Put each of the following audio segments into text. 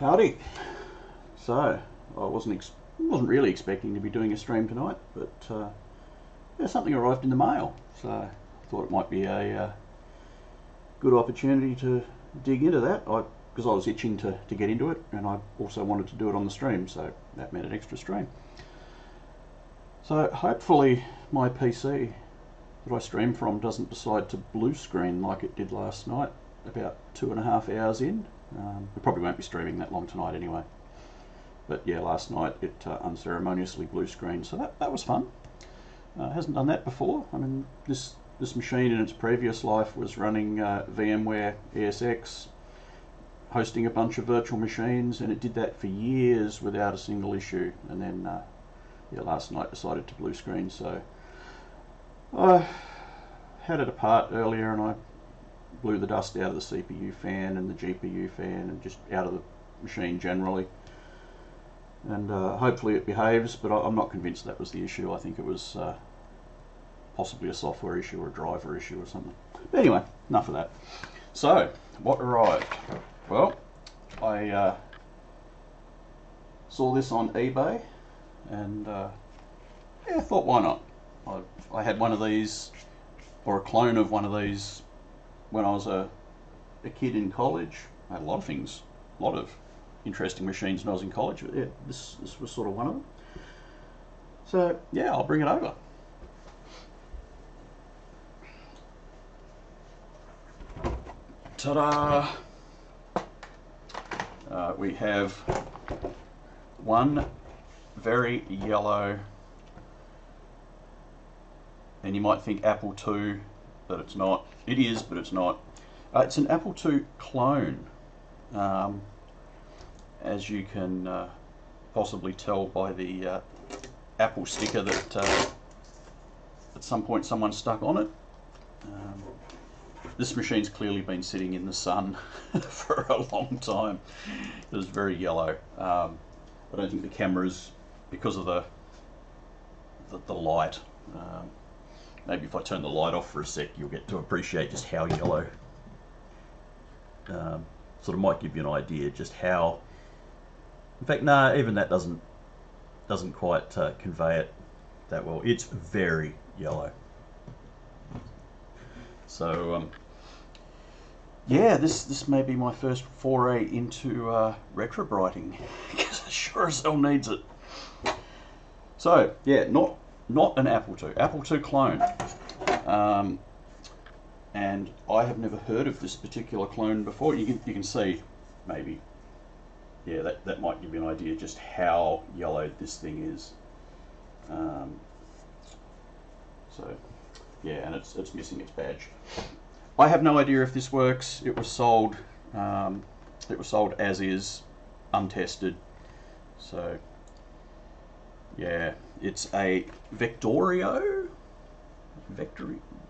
Howdy. So I wasn't really expecting to be doing a stream tonight, but yeah, something arrived in the mail, so I thought it might be a good opportunity to dig into that. Because I was itching to get into it, and I also wanted to do it on the stream, so that meant an extra stream. So hopefully my PC that I stream from doesn't decide to blue screen like it did last night, about 2.5 hours in. We probably won't be streaming that long tonight anyway. But yeah, last night it unceremoniously blue screened, so that was fun. Hasn't done that before. I mean, this machine in its previous life was running VMware ESX, hosting a bunch of virtual machines, and it did that for years without a single issue. And then yeah, last night decided to blue screen, so I had it apart earlier and I blew the dust out of the CPU fan and the GPU fan and just out of the machine generally, and hopefully it behaves, but I'm not convinced that was the issue. I think it was possibly a software issue or a driver issue or something. But anyway, enough of that. So what arrived? Well, I saw this on eBay and yeah, I thought, why not? I had one of these, or a clone of one of these, when I was a kid in college. I had a lot of things, a lot of interesting machines when I was in college, but yeah, this was sort of one of them. So yeah, I'll bring it over. Ta-da! We have one very yellow, and you might think Apple II, but it's not. It is, but it's not. It's an Apple II clone, as you can possibly tell by the Apple sticker that at some point someone stuck on it. This machine's clearly been sitting in the sun for a long time. It was very yellow. I don't think the cameras, because of the light, maybe if I turn the light off for a sec, you'll get to appreciate just how yellow. Sort of might give you an idea just how. In fact, no, even that doesn't quite convey it that well. It's very yellow. So yeah, this may be my first foray into retrobrighting, because it sure as hell needs it. So yeah, not an Apple II, Apple II clone, and I have never heard of this particular clone before. You can see, maybe, yeah, that might give you an idea just how yellow this thing is. So yeah, and it's missing its badge. I have no idea if this works. It was sold as is, untested. So yeah, it's a Vectorio.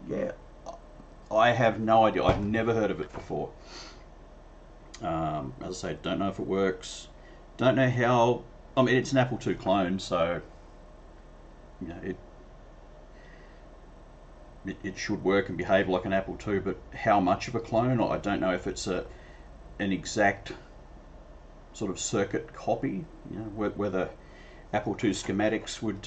Yeah, I have no idea. I've never heard of it before. As I say, don't know if it works. Don't know how. I mean, it's an Apple II clone, so you know it should work and behave like an Apple II, but how much of a clone? I don't know if it's an exact sort of circuit copy. You know, whether Apple II schematics would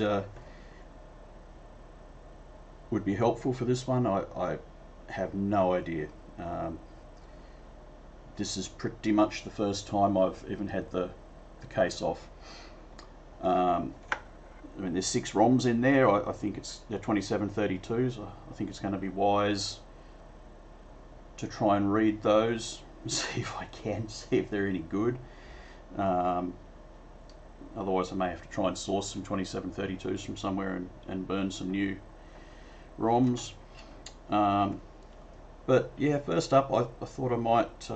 be helpful for this one. I have no idea. This is pretty much the first time I've even had the case off. I mean, there's 6 ROMs in there. I think they're 2732s. I think it's going to be wise to try and read those, see if I can, see if they're any good. Otherwise I may have to try and source some 2732s from somewhere and burn some new ROMs. But yeah, first up, I thought I might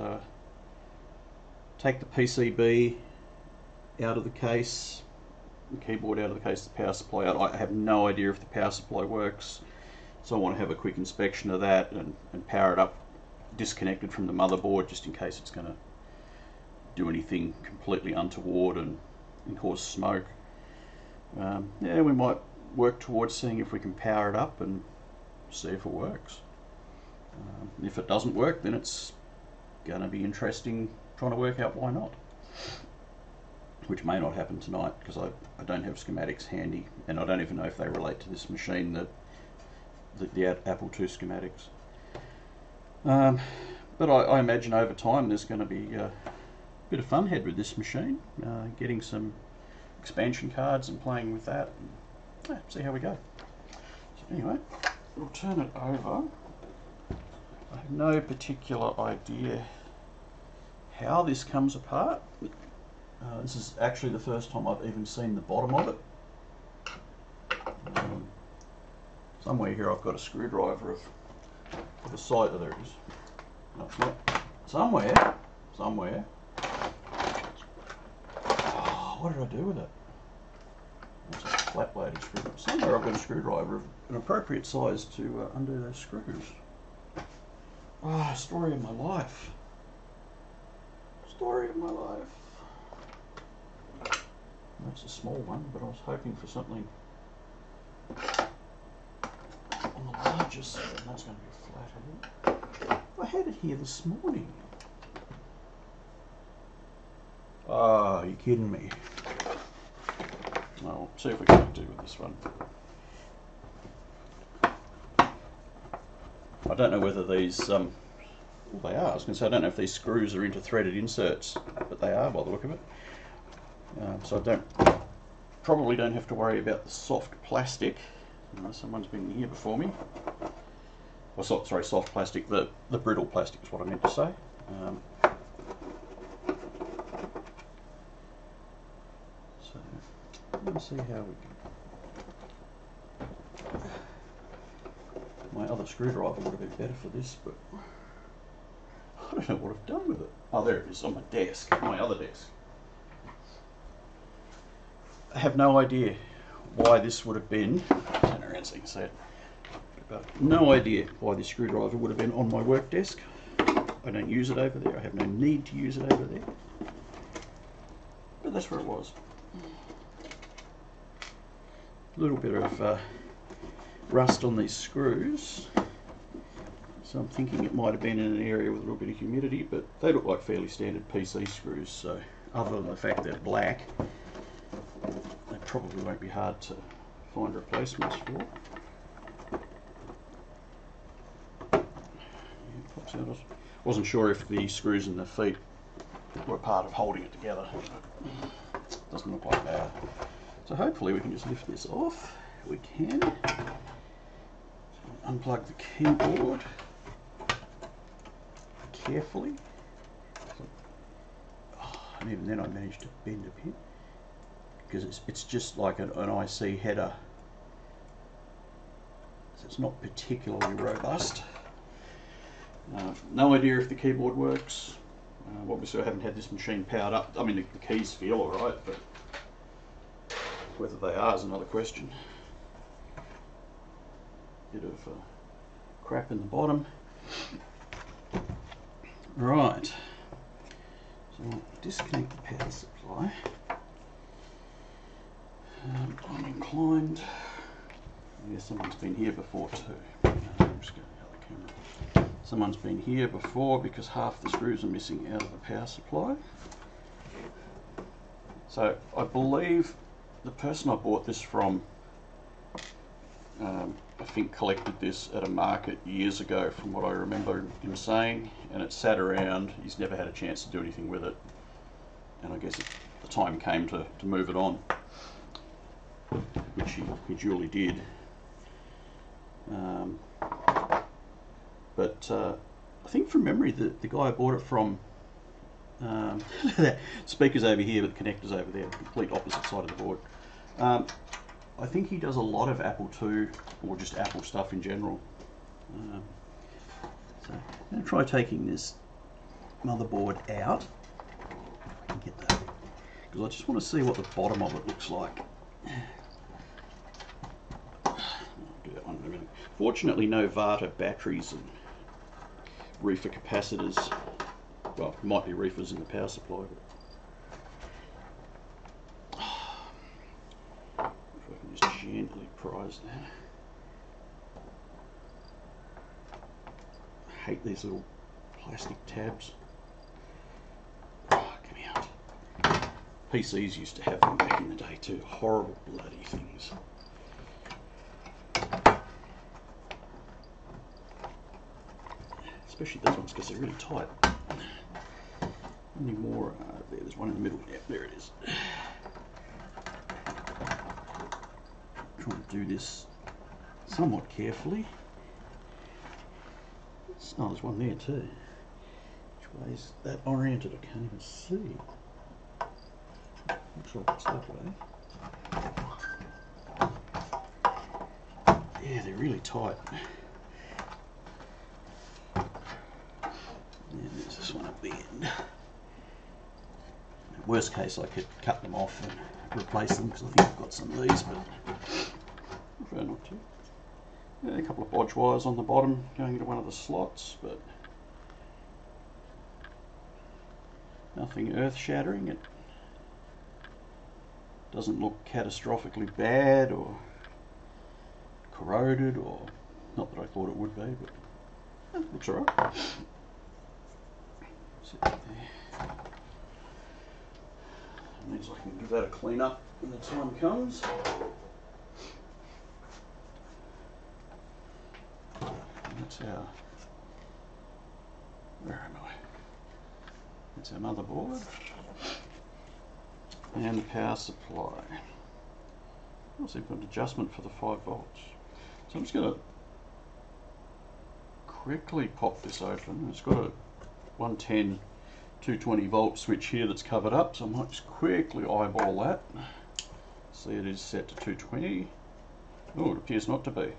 take the PCB out of the case, the keyboard out of the case, the power supply out. I have no idea if the power supply works, so I want to have a quick inspection of that and power it up disconnected from the motherboard, just in case it's going to do anything completely untoward and cause smoke. Yeah, we might work towards seeing if we can power it up and see if it works. If it doesn't work, then it's going to be interesting trying to work out why not. which may not happen tonight because I don't have schematics handy, and I don't even know if they relate to this machine, the Apple II schematics. But I imagine over time there's going to be a bit of fun had with this machine, getting some expansion cards and playing with that, and, see how we go. So anyway, we'll turn it over. I have no particular idea how this comes apart. This is actually the first time I've even seen the bottom of it. Somewhere here I've got a screwdriver of the side. There it is. No, it's not. Somewhere. Oh, what did I do with it? It's a flat bladed screwdriver. Somewhere I've got a screwdriver of an appropriate size to undo those screws. Ah, story of my life. Story of my life. That's a small one, but I was hoping for something on the larger side, and that's going to be flathead. I had it here this morning. Ah, are you kidding me? Well, see if we can do with this one. I don't know whether these, well, they are. I was going to say, I don't know if these screws are into threaded inserts, but they are by the look of it. So I probably don't have to worry about the soft plastic. Someone's been here before me. Well, sorry, soft plastic. The brittle plastic is what I meant to say. So let's see how we can. My other screwdriver would have been better for this, but I don't know what I've done with it. Oh, there it is on my desk, my other desk. I have no idea why this would have been, turn around so you can see it, but no idea why this screwdriver would have been on my work desk. I don't use it over there, I have no need to use it over there, but that's where it was. A little bit of rust on these screws, so I'm thinking it might have been in an area with a little bit of humidity, but they look like fairly standard PC screws, so other than the fact they're black, they probably won't be hard to find replacements for. Pops out. I wasn't sure if the screws in the feet were part of holding it together. Doesn't look like that. So hopefully we can just lift this off. We can. So unplug the keyboard carefully. Oh, and even then I managed to bend a pin, because it's just like an IC header, so it's not particularly robust. No idea if the keyboard works. Obviously I haven't had this machine powered up. I mean the keys feel alright, but whether they are is another question. Bit of crap in the bottom. Right, so I'll disconnect the power supply. I'm inclined. Yeah, someone's been here before too. I'm just going to the other camera. Someone's been here before because half the screws are missing out of the power supply. So I believe the person I bought this from, I think collected this at a market years ago from what I remember him saying, and it sat around. He's never had a chance to do anything with it, and I guess the time came to move it on, which he duly did. But I think from memory the guy I bought it from, speakers over here but the connectors over there, complete opposite side of the board. I think he does a lot of Apple II or just Apple stuff in general. So I'm going to try taking this motherboard out, if I can get that, because I just want to see what the bottom of it looks like. I'll do that one in a minute. Fortunately, no Vata batteries and reefer capacitors. Well, might be reefers in the power supply, but if I can just gently prise that. I hate these little plastic tabs. Oh, get me out. PCs used to have them back in the day too. Horrible bloody things. Especially those ones because they're really tight. Any more? There's one in the middle. Yeah, there it is. Trying to do this somewhat carefully. Oh, there's one there too. Which way is that oriented? I can't even see. Looks like it's that way. Yeah, they're really tight. And there's this one at the end. Worst case, I could cut them off and replace them because I think I've got some of these, but I prefer not to. Yeah, a couple of bodge wires on the bottom going into one of the slots, but nothing earth-shattering. It doesn't look catastrophically bad or corroded, or not that I thought it would be, but it looks alright. Sit there. That means I can give that a clean up when the time comes. That's our, where am I? That's our motherboard and the power supply. Also got an adjustment for the 5 volts. So I'm just going to quickly pop this open. It's got a 110 220 volt switch here that's covered up, so I might just quickly eyeball that. See, it is set to 220. Oh, it appears not to be.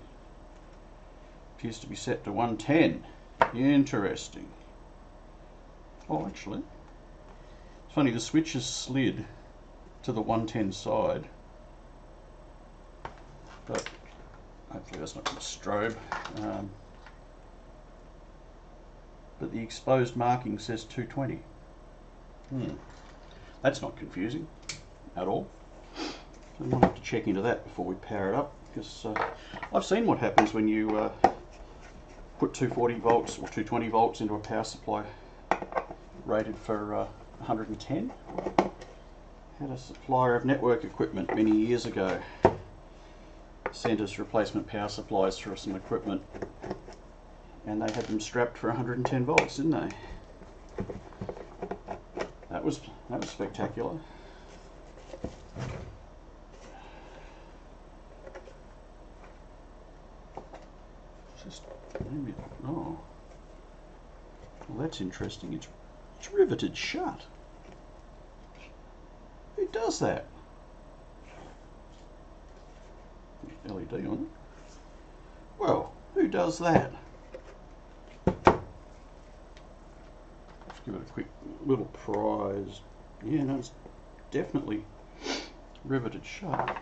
Appears to be set to 110. Interesting. Oh, actually, it's funny, the switch is slid to the 110 side, but hopefully that's not going to strobe. But the exposed marking says 220. That's not confusing at all. So we might have to check into that before we power it up, because I've seen what happens when you put 240 volts or 220 volts into a power supply rated for 110. Had a supplier of network equipment many years ago sent us replacement power supplies for some equipment, and they had them strapped for 110 volts, didn't they? That was spectacular. Just maybe, oh, well, that's interesting. It's riveted shut. Who does that? LED on it. Well, who does that? Let's give it a quick little prise. Yeah, no, it's definitely riveted shut.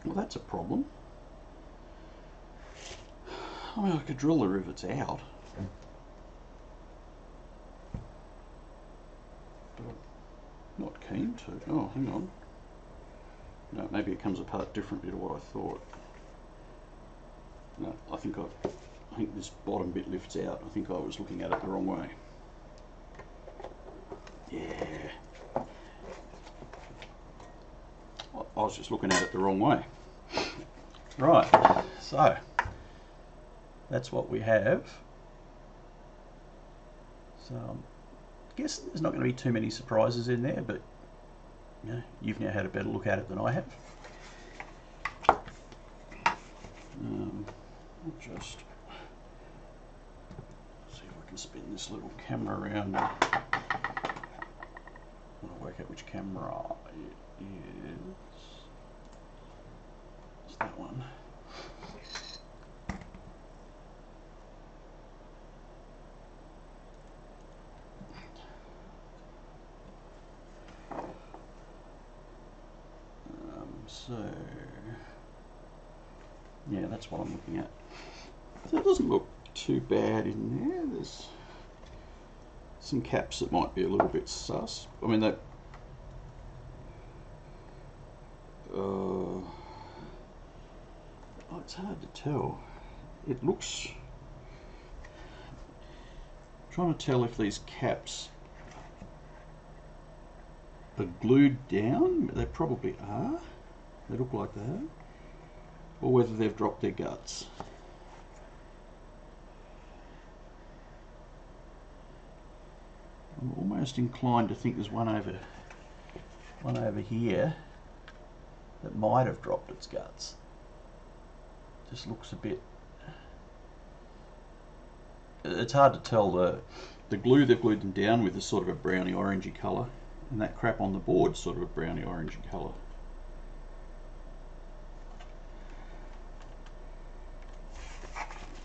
Well, that's a problem. I mean, I could drill the rivets out, but I'm not keen to. Oh, hang on. No, maybe it comes apart differently to what I thought. No, I think this bottom bit lifts out. I think I was looking at it the wrong way. Yeah. I was just looking at it the wrong way. Right, so that's what we have. So I guess there's not going to be too many surprises in there, but you know, you've now had a better look at it than I have. I'll just see if I can spin this little camera around. I want to work out which camera it is. It's that one. So, yeah, that's what I'm looking at. So it doesn't look too bad in there. There's some caps that might be a little bit sus. I mean, that oh, it's hard to tell. It looks, I'm trying to tell if these caps are glued down. They probably are. They look like they are. Or whether they've dropped their guts. I'm almost inclined to think there's one over here that might have dropped its guts. Just looks a bit. It's hard to tell. The glue they've glued them down with is sort of a browny orangey colour, and that crap on the board is sort of a browny orangey colour.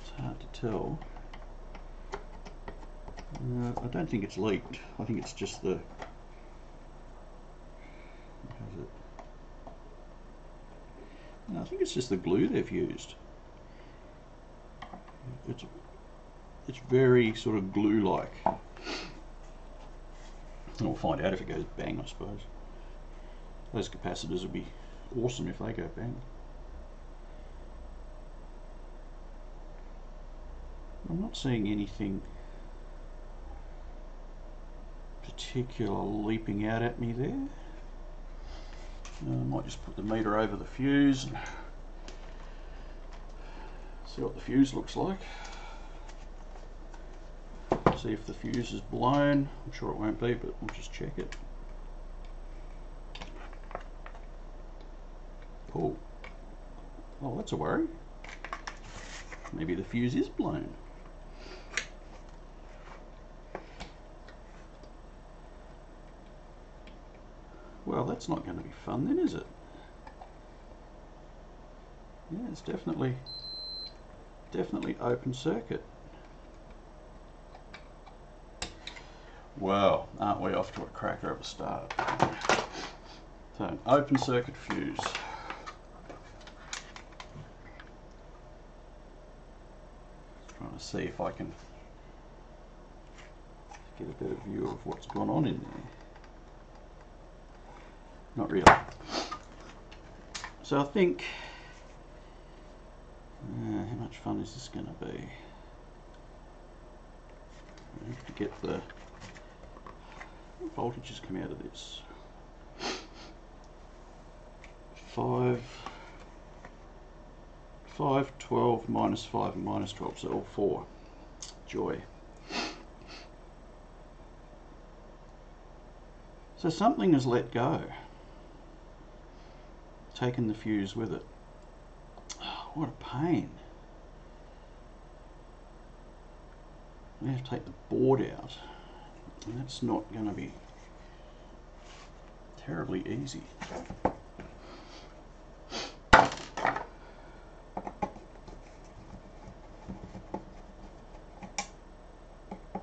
It's hard to tell. I don't think it's leaked. I think it's just the. How's it? No, I think it's just the glue they've used. It's very sort of glue-like. We'll find out if it goes bang, I suppose. Those capacitors would be awesome if they go bang. I'm not seeing anything particular leaping out at me there. I might just put the meter over the fuse and see what the fuse looks like. See if the fuse is blown. I'm sure it won't be, but we'll just check it. Oh, that's a worry. Maybe the fuse is blown. Well, that's not going to be fun then, is it? Yeah, it's definitely open circuit. Well, aren't we off to a cracker of a start? So, an open circuit fuse. Trying to see if I can get a better view of what's gone on in there. Not really. So I think, how much fun is this going to be? I have to get the voltages come out of this. 5, 12, minus 5 and minus 12, so all 4. Joy. So something has let go. Taken the fuse with it. Oh, what a pain. We have to take the board out, and that's not going to be terribly easy. And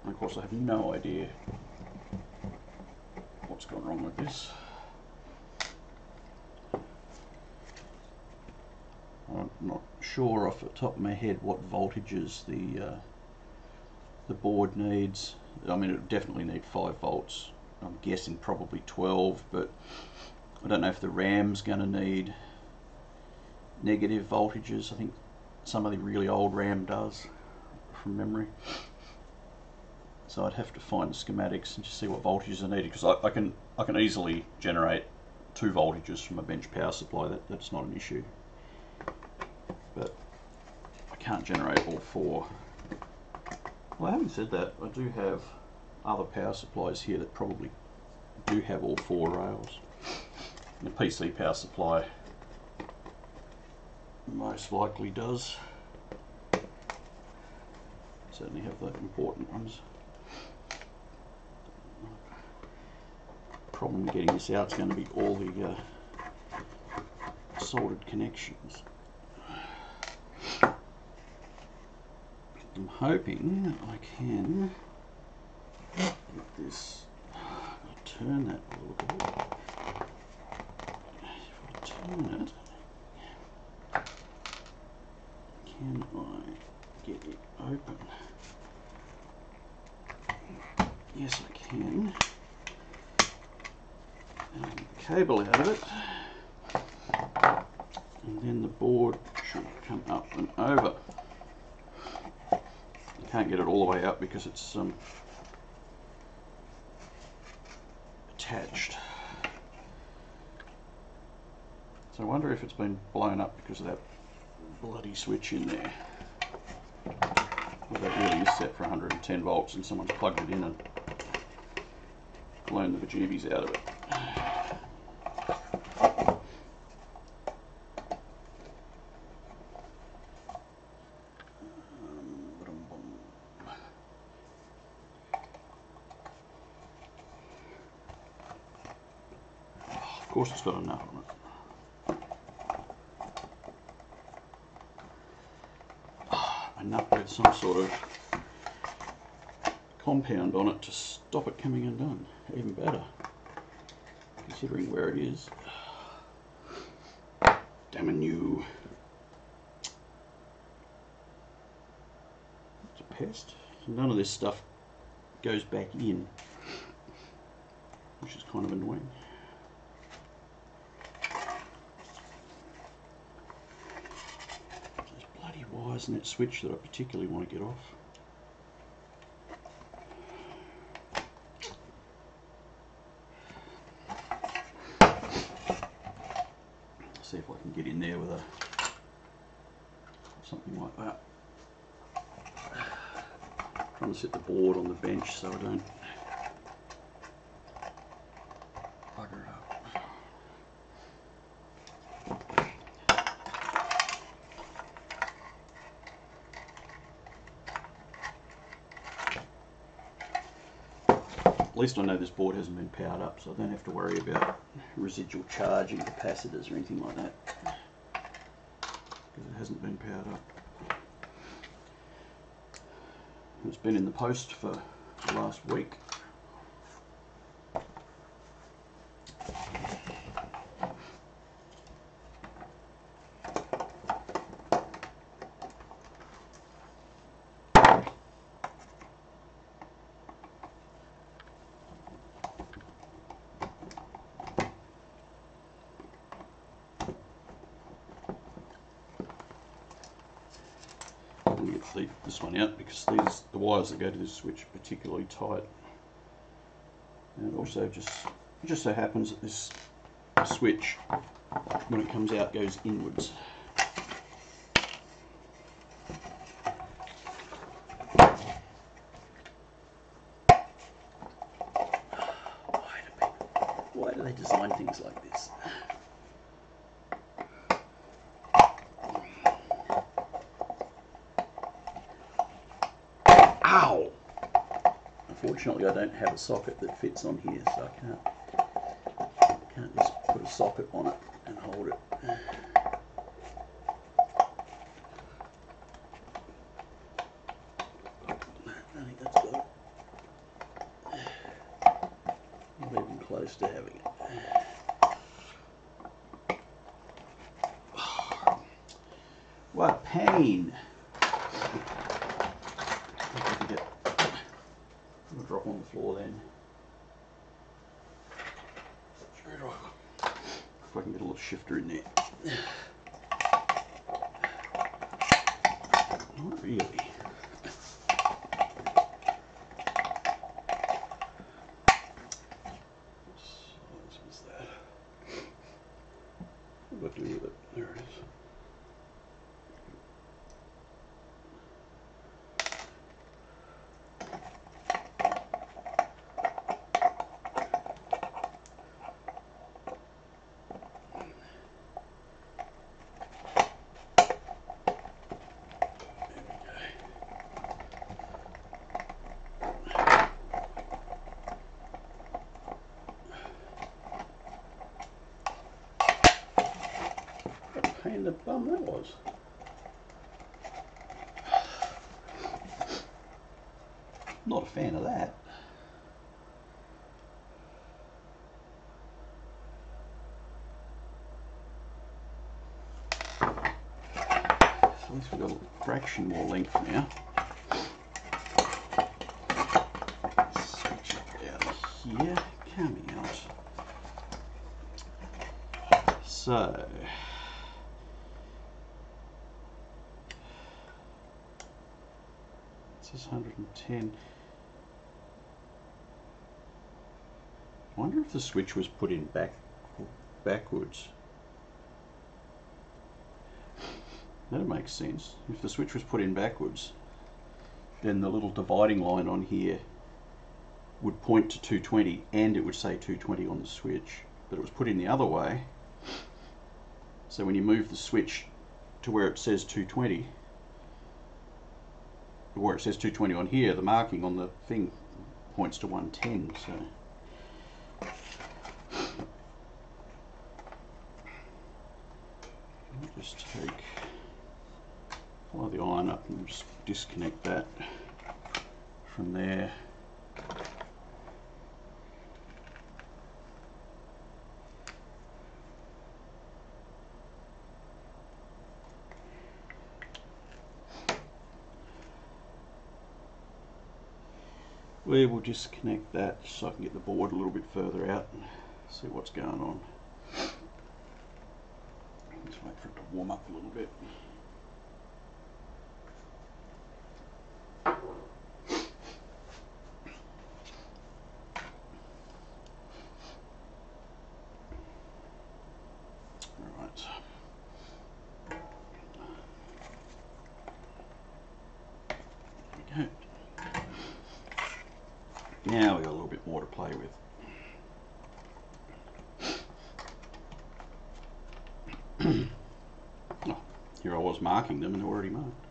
of course I have no idea what's gone wrong with this. I'm not sure off the top of my head what voltages the board needs. I mean, it would definitely need 5 volts. I'm guessing probably 12, but I don't know if the RAM's going to need negative voltages. I think some of the really old RAM does, from memory. So I'd have to find the schematics and just see what voltages are needed, because I can easily generate 2 voltages from a bench power supply. That's not an issue. But I can't generate all 4. Well, having said that, I do have other power supplies here that probably do have all 4 rails. The PC power supply most likely does. Certainly have the important ones. Problem getting this out is going to be all the soldered connections. I'm hoping I can get this. I'll turn that a little bit. If I turn it, can I get it open? Yes, I can. And the cable out of it, and then the board should come up and over. Can't get it all the way up because it's attached. So I wonder if it's been blown up because of that bloody switch in there. Well, that really is set for 110 volts and someone's plugged it in and blown the bejeebies out of it. Of course it's got a nut on it. A nut with some sort of compound on it to stop it coming undone. Even better, considering where it is. Damn you. It's a pest. None of this stuff goes back in, which is kind of annoying. Those bloody wires in that switch that I particularly want to get off. See if I can get in there with something like that. Trying to set the board on the bench so I don't bugger it up. At least I know this board hasn't been powered up, so I don't have to worry about residual charge in capacitors or anything like that, because it hasn't been powered up. It's been in the post for the last week. Get this one out because the wires that go to this switch are particularly tight, and it also just so happens that this switch, when it comes out, goes inwards. Why do they design things like this? Ow! Unfortunately, I don't have a socket that fits on here, so I can't just put a socket on it and hold it. I think that's got it. Not even close to having it. What a pain! I'll drop on the floor then. If I can get a little shifter in there. Not really. What size was that? What do I do with it? There it is. Pain in the bum that was. Not a fan of that. So at least we've got a fraction more length now. Switch it out of here, coming out. So this is 110. I wonder if the switch was put in backwards. That makes sense. If the switch was put in backwards, then the little dividing line on here would point to 220 and it would say 220 on the switch, but it was put in the other way, so when you move the switch to where it says 220, where it says 220 on here, the marking on the thing points to 110. So just follow the iron up and just disconnect that from there. We will disconnect that so I can get the board a little bit further out and see what's going on. Just wait for it to warm up a little bit. Alright. There we go. Now we've got a little bit more to play with. Oh, here I was marking them and they're already marked.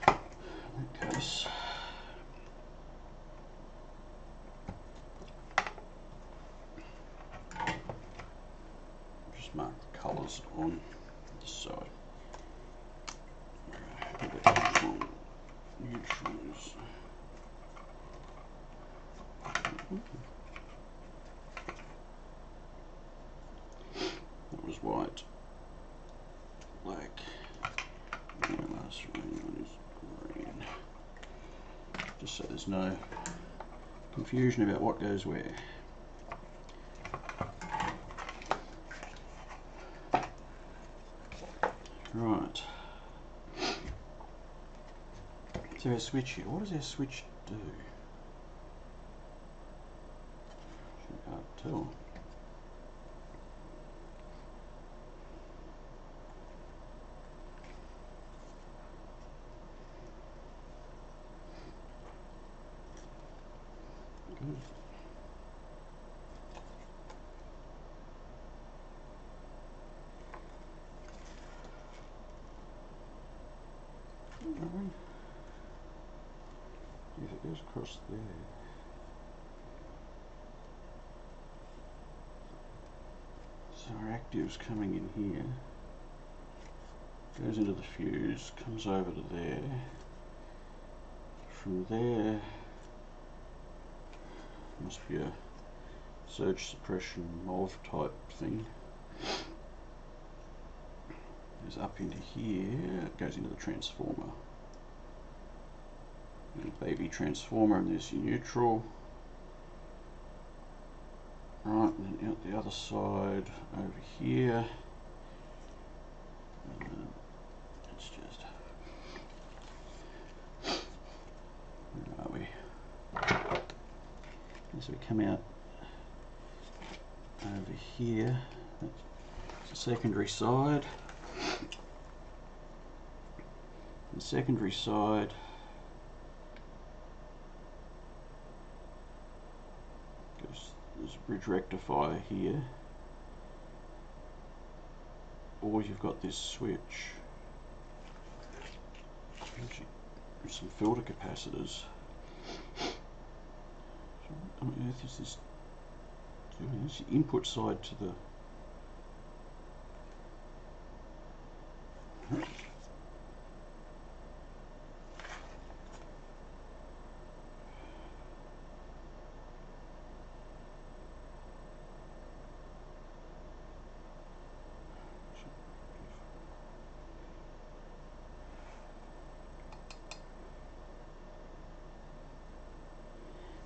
In that case, just mark the colours on this side. Neutrals. That was white, black, and the last one is green. Just so there's no confusion about what goes where. Right. So our switch here, what does our switch do? I can't tell. Good. If it goes across there, so our active's coming in here, goes into the fuse, comes over to there, from there must be a surge suppression MOV type thing, goes up into here, it goes into the transformer. And baby transformer, and there's your neutral. Right, and then out the other side over here. It's just, where are we? So we come out over here. That's the secondary side. The secondary side there's a bridge rectifier here, or you've got this switch. There's some filter capacitors. So what on earth is this doing? It's the input side to the...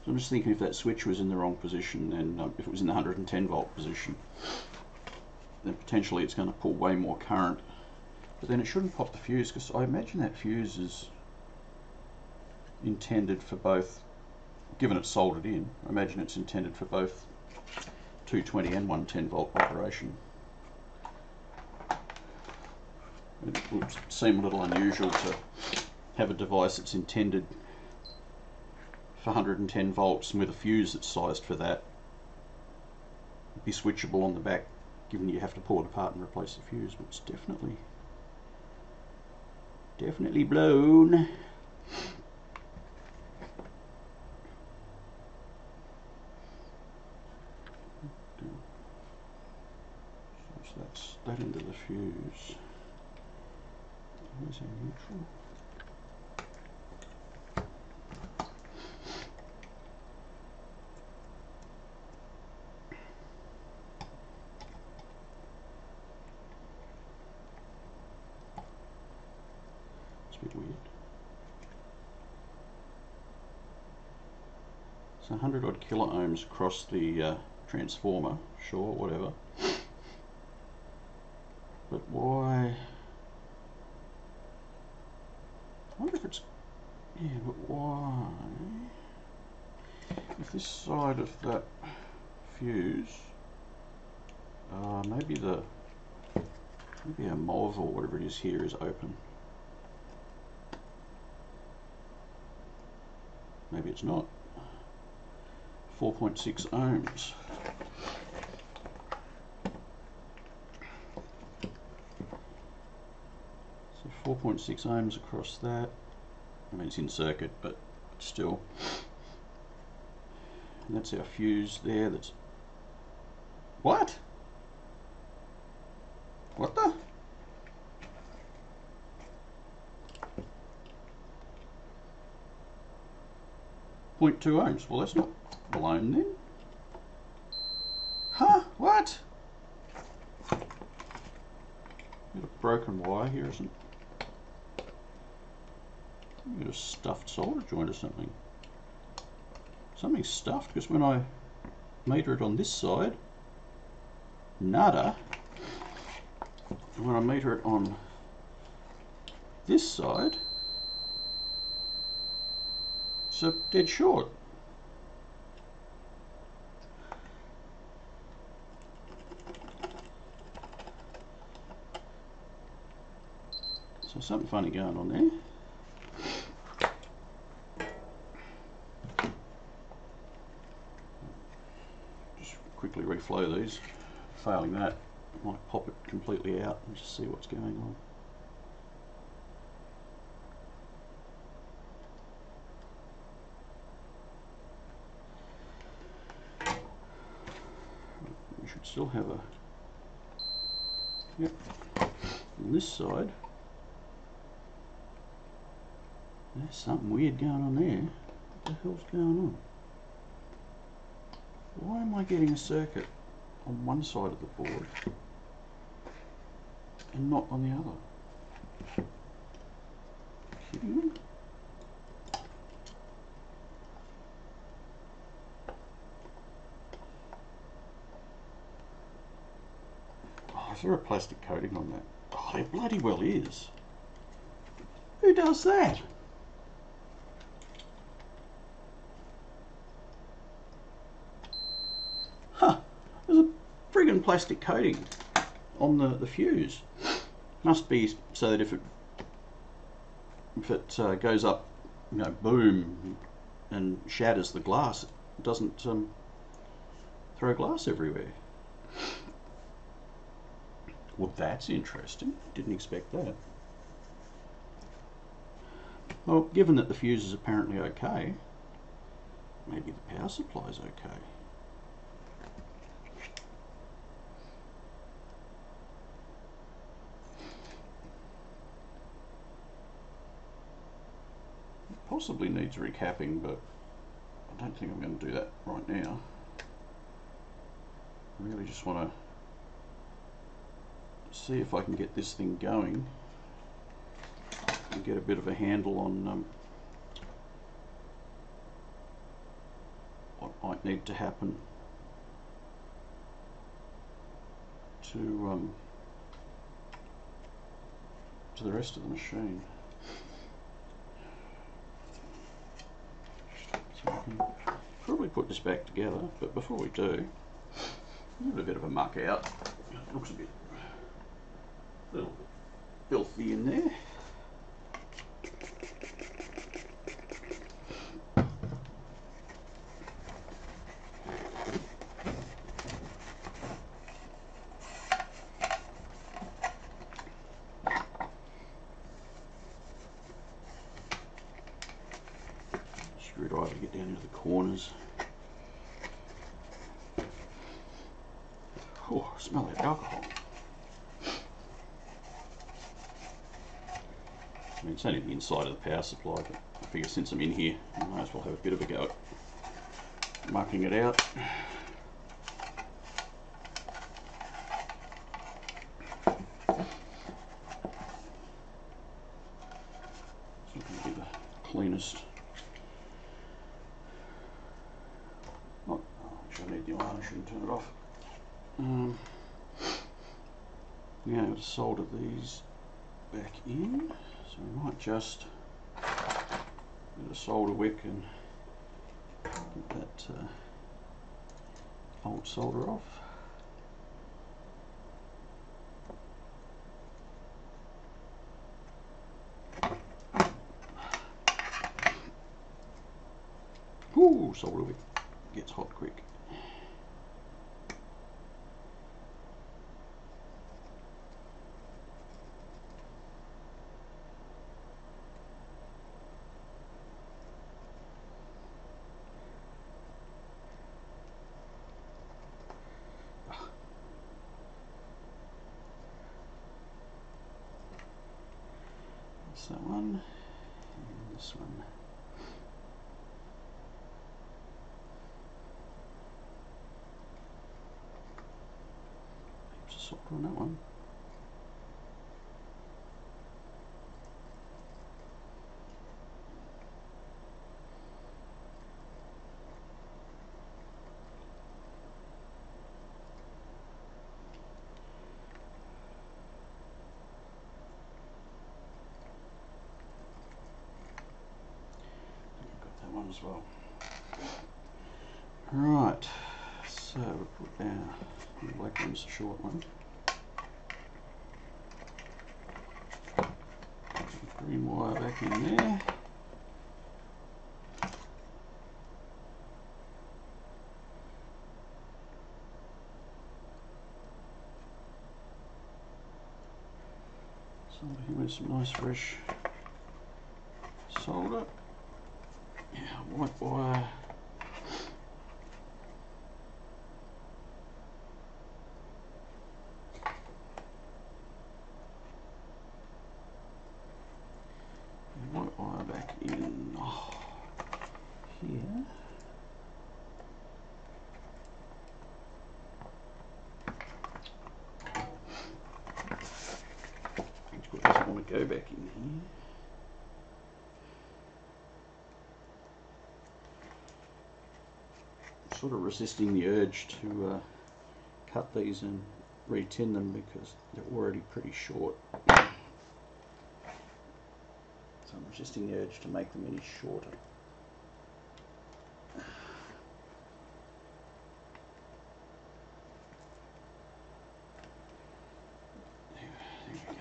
So I'm just thinking if that switch was in the wrong position, then if it was in the 110 volt position, then potentially it's going to pull way more current. But then it shouldn't pop the fuse, because I imagine that fuse is intended for both given it's soldered in, I imagine it's intended for both 220 and 110 volt operation. It would seem a little unusual to have a device that's intended for 110 volts and with a fuse that's sized for that be switchable on the back, given you have to pull it apart and replace the fuse. But it's definitely blown. So that's that into the fuse. Where's our neutral? It's a bit weird. So 100 odd kilo ohms across the transformer, sure, whatever. But why? I wonder if it's, yeah, but why? If this side of that fuse, maybe our MOV or whatever it is here is open. Maybe it's not. 4.6 ohms. So 4.6 ohms across that. I mean, it's in circuit, but still. And that's our fuse there. That's what? What the? .2 ohms. Well, that's not blown then. Huh? What? Got a broken wire here, isn't it? Got a stuffed solder joint or something. Something's stuffed, because when I meter it on this side, nada. And when I meter it on this side, it's a dead short. So something funny going on there. Just quickly reflow these. Failing that, I might pop it completely out and just see what's going on. We should still have a, yep, on this side. There's something weird going on there. What the hell's going on? Why am I getting a circuit on one side of the board and not on the other? Kidding me? Oh, is there a plastic coating on that? Oh, there bloody well is. Who does that? Huh, there's a friggin' plastic coating on the fuse. Must be so that if it goes up, you know, boom, and shatters the glass, it doesn't throw glass everywhere. Well, that's interesting. Didn't expect that. Well, given that the fuse is apparently okay, maybe the power supply is okay. It possibly needs recapping, but I don't think I'm going to do that right now. I really just want to see if I can get this thing going and get a bit of a handle on what might need to happen to the rest of the machine. So I can put this back together, but before we do, give it a bit of a muck out. It looks a little bit filthy in there. Screwdriver to get down into the corners. Oh, I smell that alcohol. I mean, it's only the inside of the power supply, but I figure since I'm in here, I might as well have a bit of a go at mucking it out. It's not going to be the cleanest. Not, oh, actually I need the iron, I shouldn't turn it off. Now I'm going to solder these back in, so I might just get a solder wick and get that old solder off. Ooh, solder wick gets hot quick. That's that one, and this one. Heaps of solder on that one. One as well. Right, so we put our black one's the short one. Green wire back in there. Solder here with some nice fresh solder. Yeah, white wire. And white wire back in here. It doesn't want to go back in here. Sort of resisting the urge to cut these and re-tin them because they're already pretty short. So I'm resisting the urge to make them any shorter. There we go.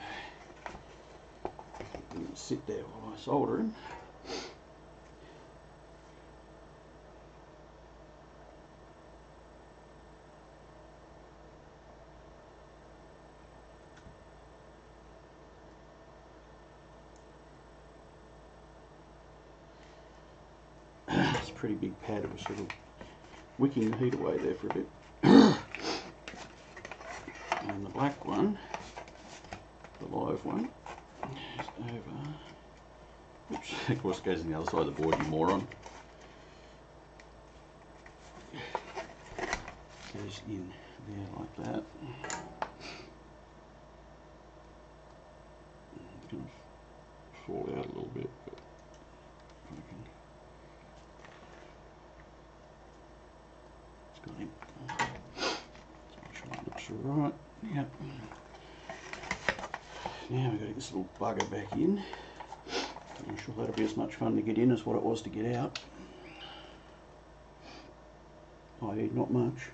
Let me sit there while I solder them. It's a pretty big pad. It was sort of wicking the heat away there for a bit. And the black one, the live one, is over. Oops, of course it goes on the other side of the board, you moron. Goes in there like that. It's going to fall out a little bit, but I can. It's got him. Make sure it looks alright. Yep. Now we've got to get this little bugger back in. I'm sure that'll be as much fun to get in as what it was to get out. i.e. not much.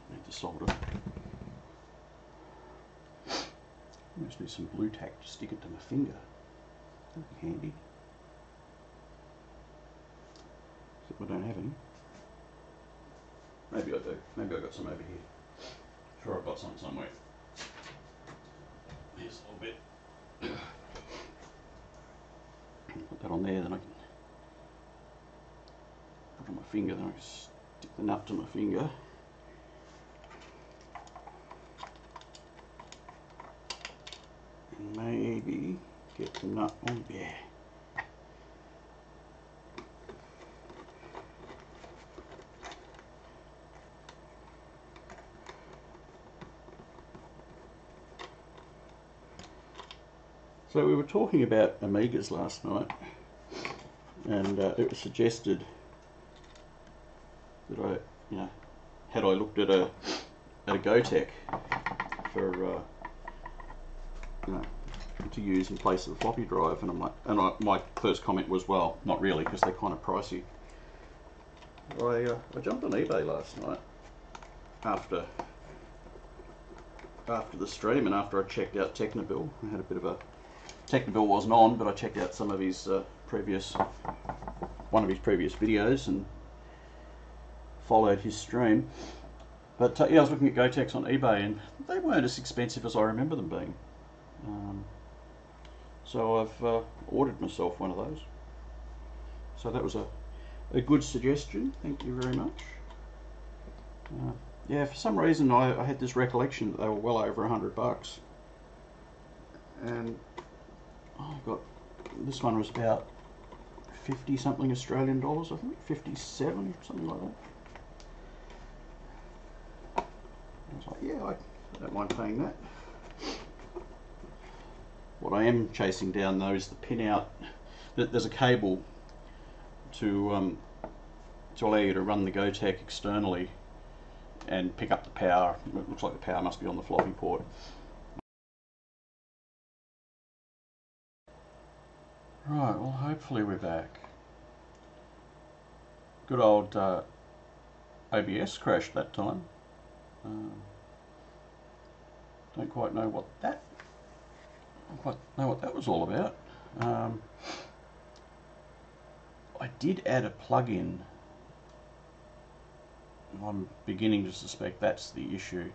Need to solder. Almost need some blue tack to stick it to my finger. That'd be handy. Except I don't have any. Maybe I do. Maybe I've got some over here. Sure, I've got some somewhere. Here's a little bit. Put that on there, then I can put it on my finger, then I can stick the nut to my finger. And maybe get the nut on there. So we were talking about Amigas last night, and it was suggested that I, had I looked at a Gotek for to use in place of the floppy drive, and my first comment was, well, not really, because they're kind of pricey. I jumped on eBay last night after the stream, and after I checked out Technobill. I had a bit of a Technobill wasn't on, but I checked out some of his one of his previous videos and followed his stream. But yeah, I was looking at Goteks on eBay, and they weren't as expensive as I remember them being. So I've ordered myself one of those. So that was a good suggestion. Thank you very much. Yeah, for some reason I had this recollection that they were well over $100, and I got this one was about 50 something Australian dollars, I think 57, something like that. I was like, yeah, I don't mind paying that. What I am chasing down though is the pin out. There's a cable to allow you to run the Gotek externally and pick up the power. It looks like the power must be on the floppy port. Right, well, hopefully we're back. Good old OBS crashed that time. Don't quite know what that was all about. I did add a plug-in. I'm beginning to suspect that's the issue.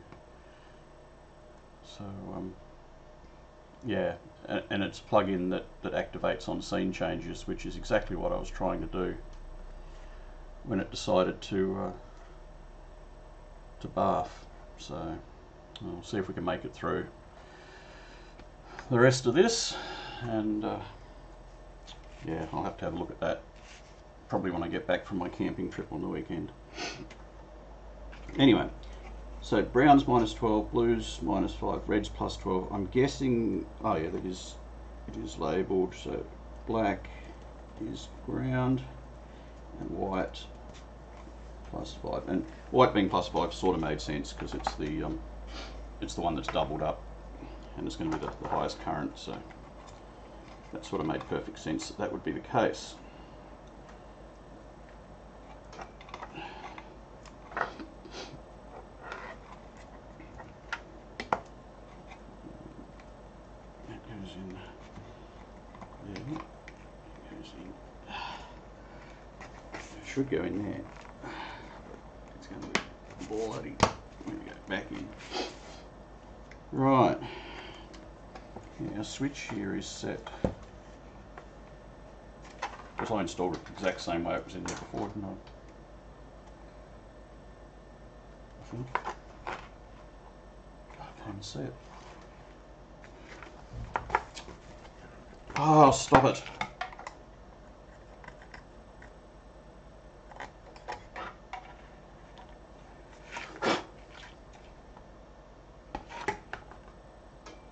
So yeah, and it's a plug-in that activates on scene changes, which is exactly what I was trying to do when it decided to barf. So we'll see if we can make it through the rest of this, and yeah, I'll have to have a look at that probably when I get back from my camping trip on the weekend. Anyway, so browns -12, blues -5, reds +12. I'm guessing, oh yeah, it is labelled, so black is ground and white +5, and white being +5 sort of made sense because it's the one that's doubled up, and it's going to be the highest current, so that sort of made perfect sense that would be the case. Should go in there. It's going to be bloody. Let me go back in. Right. Yeah, our switch here is set. Because I installed it the exact same way it was in there before, didn't I think. I can't even see it. Oh, stop it.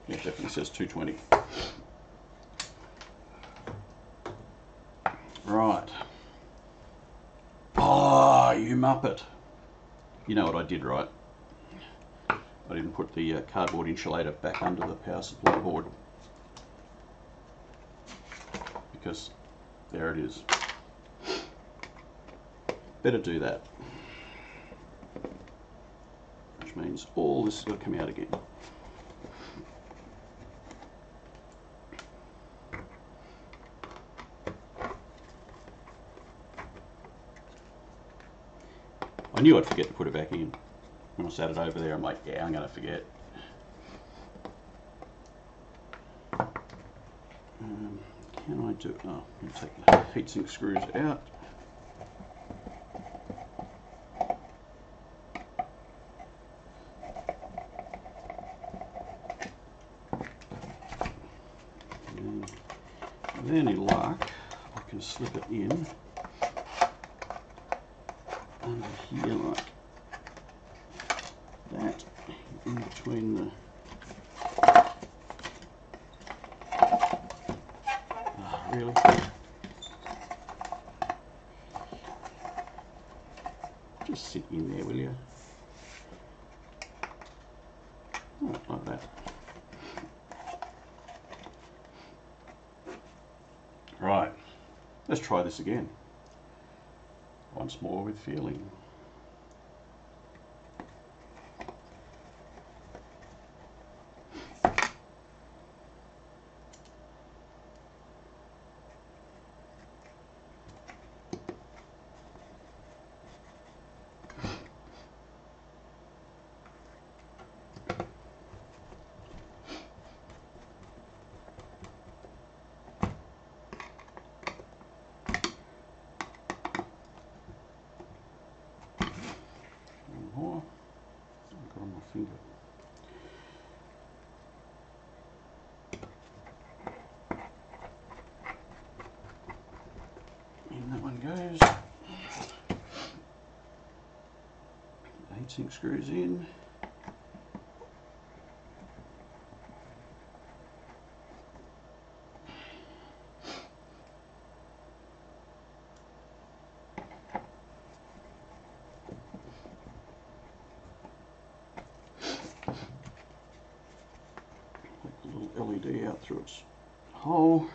Yeah, it definitely says 220. Right. Oh, you muppet. You know what I did, right? I didn't put the cardboard insulator back under the power supply board because there it is. Better do that. Which means all this has got to come out again. I knew I'd forget to put it back in. When I sat it over there, I'm like, yeah, I'm going to forget. Can I do it? Oh, I'm going to take the heatsink screws out. And with any luck, I can slip it in under here like that, in between the really? Just sit in there, will you? Oh, like that. Right, let's try this again. Once more with feeling. More. I've got on my finger. In that one goes. The heatsink screws in. LED out through its hole.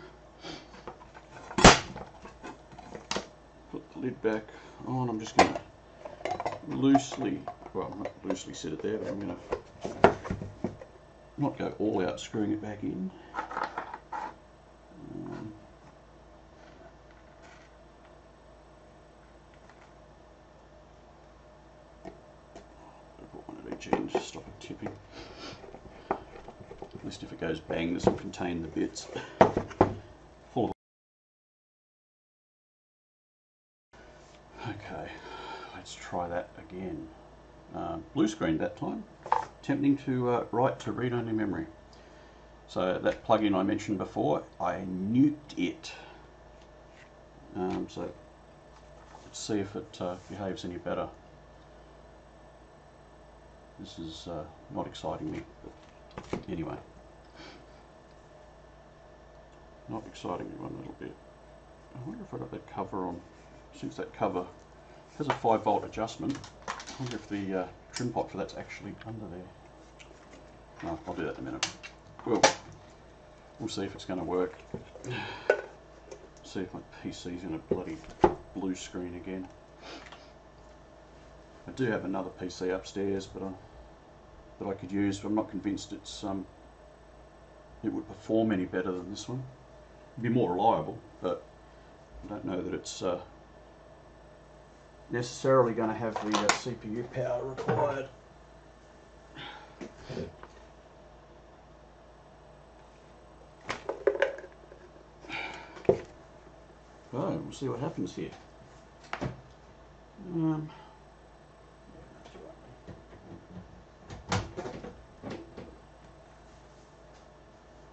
Put the lid back on. I'm just going to loosely, well, not loosely set it there, but I'm going to not go all out screwing it back in. Put one at each end to stop it tipping. At least if it goes bang, this will contain the bits. Full of. Okay, let's try that again. Blue screen that time. Attempting to write to read-only memory. So that plugin I mentioned before, I nuked it. So let's see if it behaves any better. This is not exciting me, but anyway. Not exciting me one little bit. I wonder if I got that cover on. Since that cover has a 5-volt adjustment, I wonder if the trim pot for that's actually under there. No, I'll do that in a minute. We'll see if it's going to work. See if my PC's in a bloody blue screen again. I do have another PC upstairs, but that I could use. But I'm not convinced it would perform any better than this one. It'd be more reliable, but I don't know that it's necessarily going to have the CPU power required. Oh, we'll see what happens here.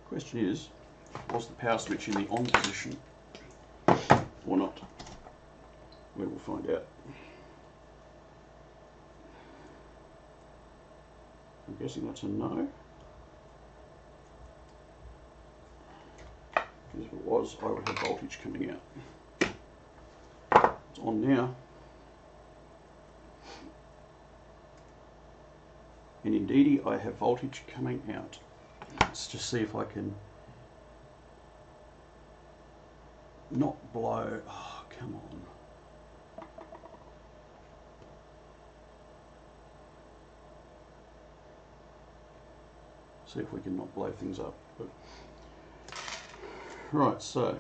Question is, was the power switch in the on position or not? We will find out. I'm guessing that's a no. Because if it was, I would have voltage coming out. It's on now. And indeedy I have voltage coming out. Let's just see if I can not blow. Oh, come on. See if we can not blow things up. But, right, so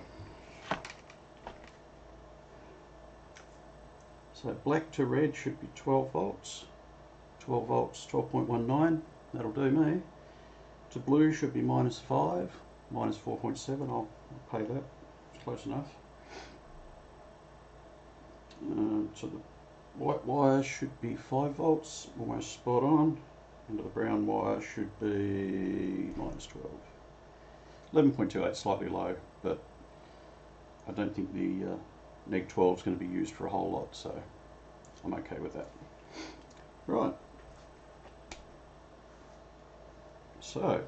black to red should be 12 volts. 12 volts, 12.19, that'll do me. To blue should be -5, -4.7, I'll pay that, it's close enough. So the white wire should be 5 volts, almost spot on. And the brown wire should be -12. 11.28, slightly low, but I don't think the neg 12 is going to be used for a whole lot, so I'm okay with that. Right. So,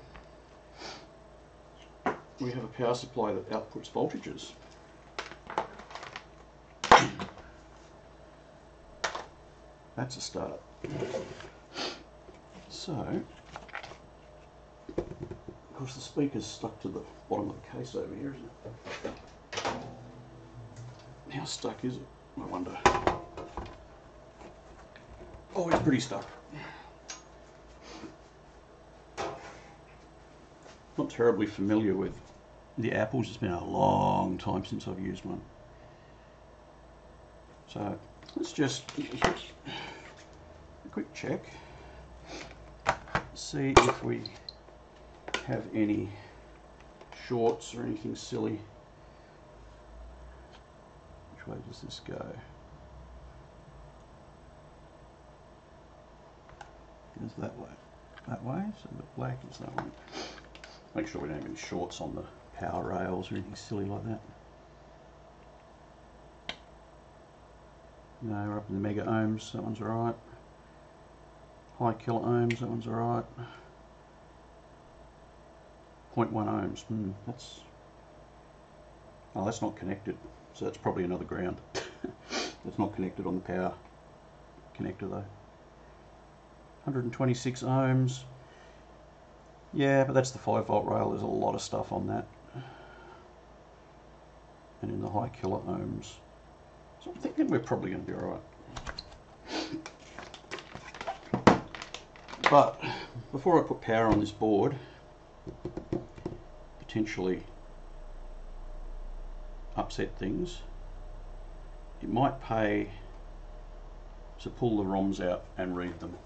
we have a power supply that outputs voltages. That's a start. So, of course the speaker's stuck to the bottom of the case over here, isn't it? How stuck is it, I wonder? Oh, it's pretty stuck. Not terribly familiar with the apples. It's been a long time since I've used one. So let's just a quick check. See if we have any shorts or anything silly. Which way does this go? It goes that way. That way, so the black is that way. Make sure we don't have any shorts on the power rails or anything silly like that. No, we're up in the mega ohms, that one's alright. High kilo ohms, that one's alright. 0.1 ohms, that's... Oh, that's not connected, so that's probably another ground. That's not connected on the power connector though. 126 ohms. Yeah, but that's the 5 volt rail, there's a lot of stuff on that. And in the high kilo ohms. So I'm thinking we're probably going to be alright. But before I put power on this board, potentially upset things, it might pay to pull the ROMs out and read them.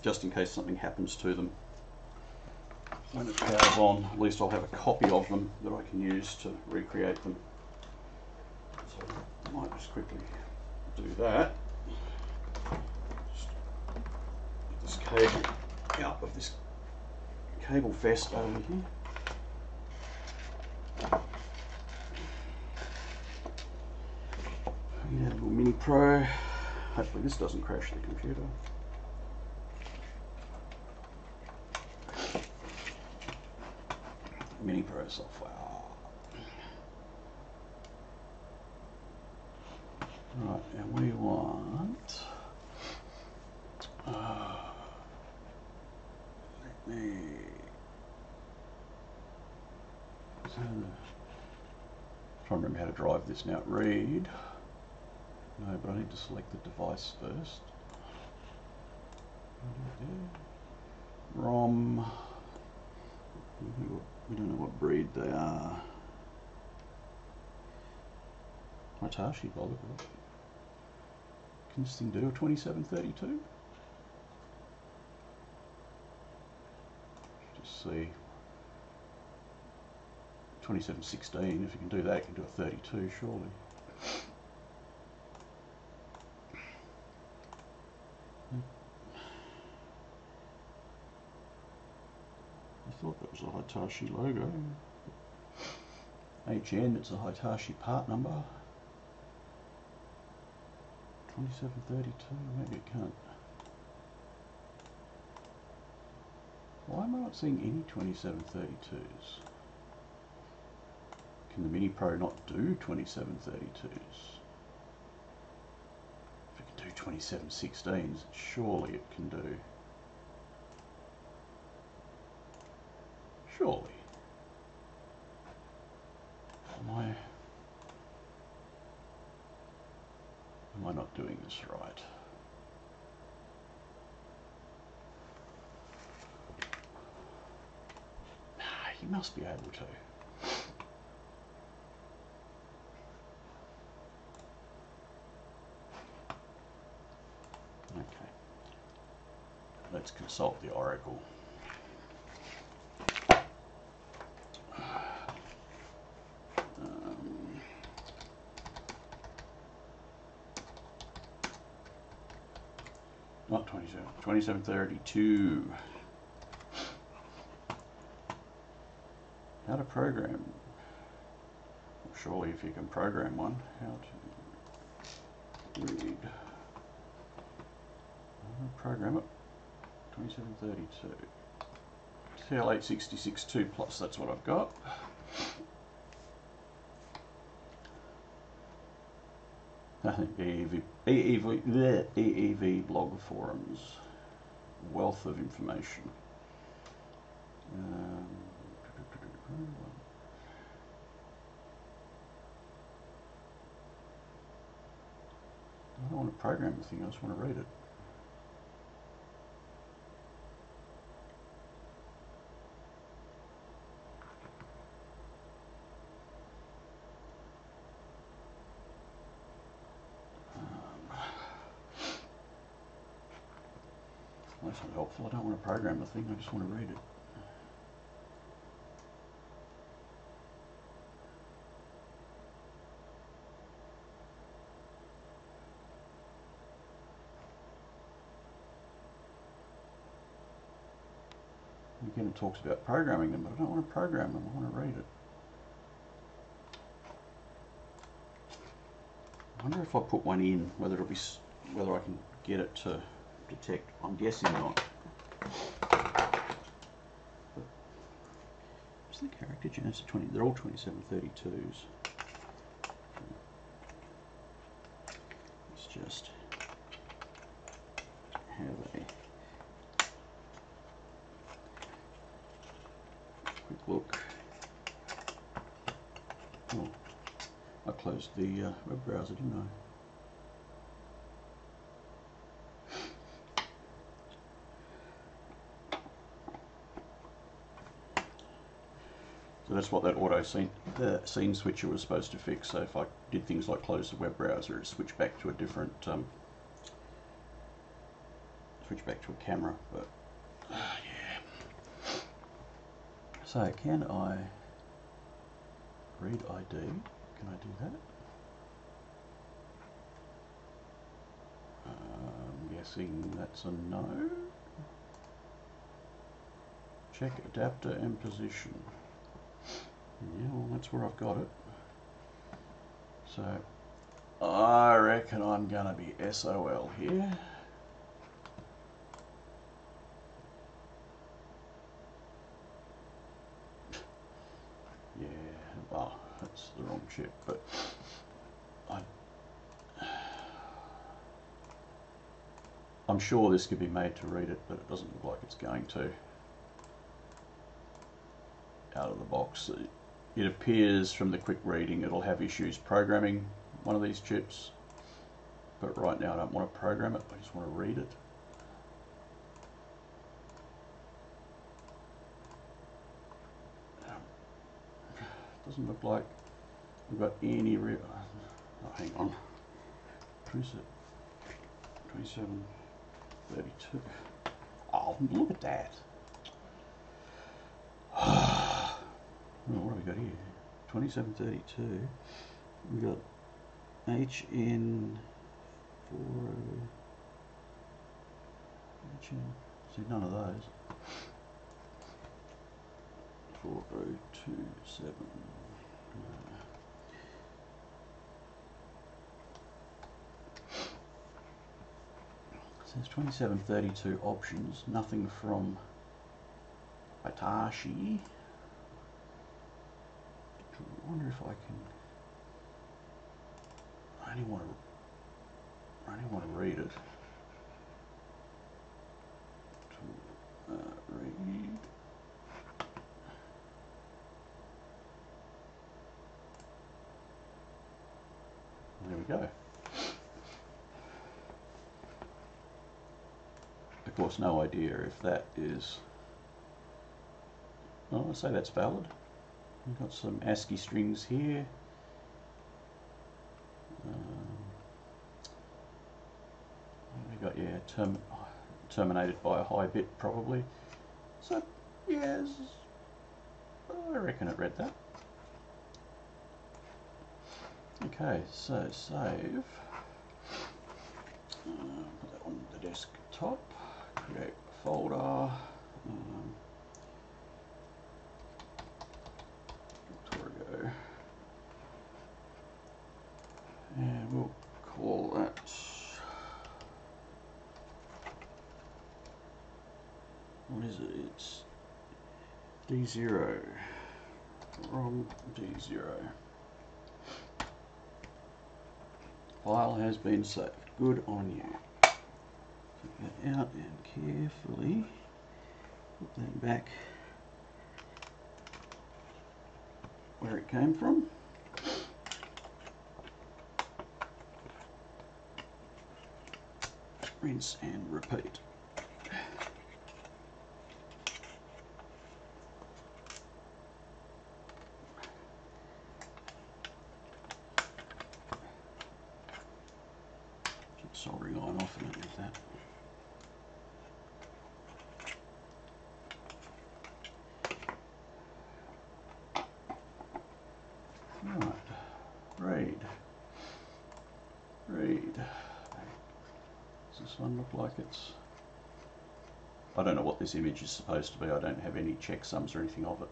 Just in case something happens to them. When it powers on, at least I'll have a copy of them that I can use to recreate them. So I might just quickly do that. Just get this cable out of this cable vest over here. Yeah, little Mini Pro. Hopefully this doesn't crash the computer. Mini Pro software. Right, and we want. Let me. Trying to remember how to drive this now. Read. No, but I need to select the device first. ROM. We don't know what breed they are. Hitachi, by the way. Can this thing do a 2732? Just see. 2716, if you can do that, you can do a 32 surely. I thought that was a Hitachi logo. HN, it's a Hitachi part number. 2732, maybe it can't. Why am I not seeing any 2732s? Can the Mini Pro not do 2732s? If it can do 2716s. Surely it can do. Surely. Am I not doing this right? He must be able to. Okay. Let's consult the Oracle. Not 27, 2732. How to program. Well, surely if you can program one, how to read. Program it. 2732. TL866 2 plus, that's what I've got. EEV blog forums. Wealth of information. I don't want to program the thing, I just want to read it. That's not helpful. I don't want to program the thing, I just want to read it. Again, it talks about programming them, but I don't want to program them, I want to read it. I wonder if I put one in, whether I can get it to detect. I'm guessing not. What's the character generator? 20. They're all 2732s. Let's just have a quick look. Oh, I closed the web browser, didn't I? So that's what that auto scene switcher was supposed to fix. So if I did things like close the web browser, it switch back to a different, switch back to a camera. But yeah. So can I read ID? Can I do that? I'm guessing that's a no. Check adapter and position. Yeah, well, that's where I've got it. So I reckon I'm gonna be SOL here. Yeah, well, that's the wrong chip, but I'm sure this could be made to read it, but it doesn't look like it's going to. Out of the box. It appears from the quick reading it'll have issues programming one of these chips, but right now I don't want to program it, I just want to read it. Doesn't look like we've got any real. Oh, hang on. 2732. Oh, look at that. Well, what have we got here? 2732. We got HN40. See, none of those. 4027. It says 2732 options. Nothing from Hitachi. I wonder if I can. I only want to. I only want to read it. Read. There we go. Of course, no idea if that is. Oh, I say that's valid. We've got some ASCII strings here. We got, yeah, terminated by a high bit probably. So yes, I reckon it read that. Okay, so save. Put that on the desktop. Create a folder. Vectorio. And we'll call that what is it? It's D0. ROM D0. File has been saved. Good on you. Take that out and carefully put that back where it came from. Rinse and repeat. Soldering iron off and with that. Right, read. Does this one look like it's... I don't know what this image is supposed to be. I don't have any checksums or anything of it.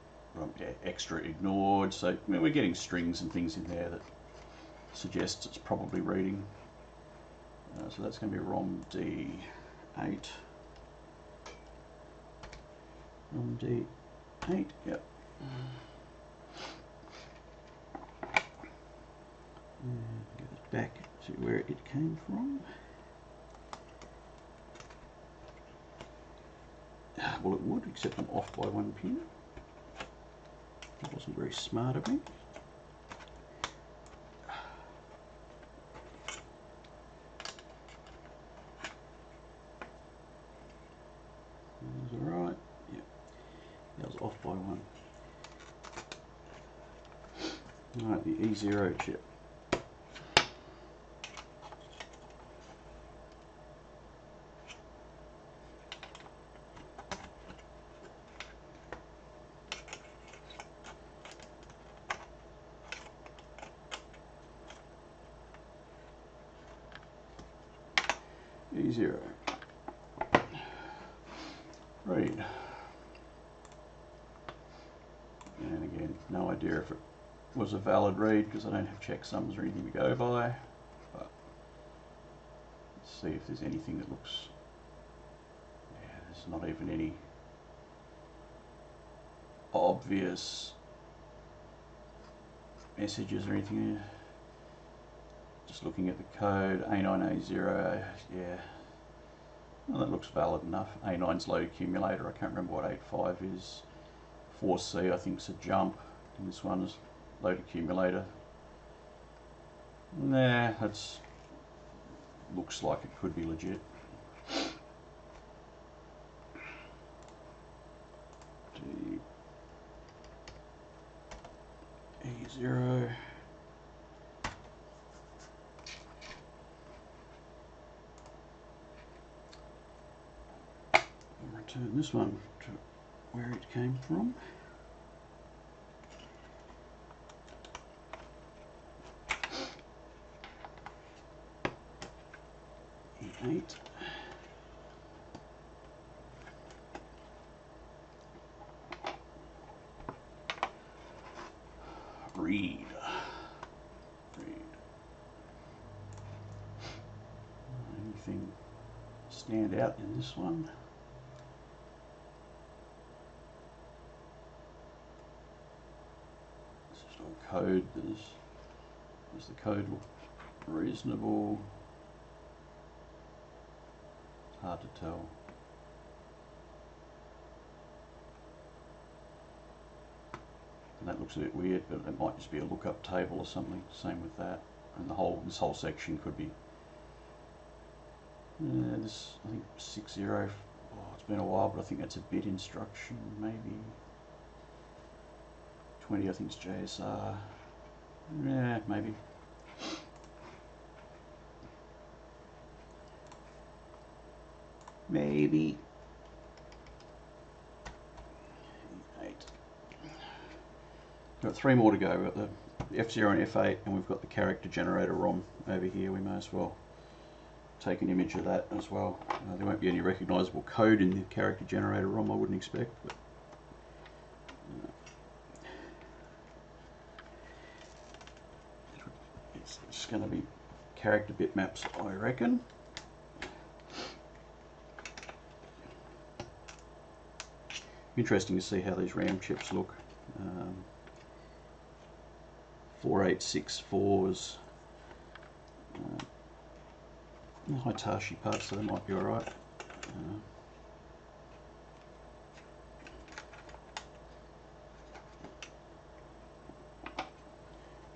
Yeah, extra ignored. So I mean, we're getting strings and things in there that suggests it's probably reading. So that's going to be ROM D8. ROM D8, yep. And get it back to where it came from. Well, it would, except I'm off by one pin. That wasn't very smart of me. That was alright. Yep. That was off by one. Alright, the E0 chip. E0. Read. And again, no idea if it was a valid read because I don't have checksums or anything to go by. But let's see if there's anything that looks... Yeah, there's not even any obvious messages or anything. Just looking at the code, A9A0, yeah. Well, that looks valid enough. A9's load accumulator, I can't remember what 8.5 is. 4C I think is a jump, and this one is load accumulator. Nah, that's looks like it could be legit. E0. And return this one to where it came from. E8. Read. Anything stand out in this one? It's just all code. Does the code look reasonable? hard to tell. And that looks a bit weird, but it might just be a lookup table or something. Same with that, and this whole section could be. This, I think 60. Oh, it's been a while, but I think that's a bit instruction, maybe. 20, I think it's JSR. Yeah, maybe. Maybe. 8. We've got 3 more to go. We've got the F0 and F8, and we've got the character generator ROM over here. We may as well take an image of that as well. There won't be any recognisable code in the character generator ROM, I wouldn't expect. But, it's just going to be character bitmaps, I reckon. Interesting to see how these RAM chips look. 4864s. Hitachi parts, so they might be alright.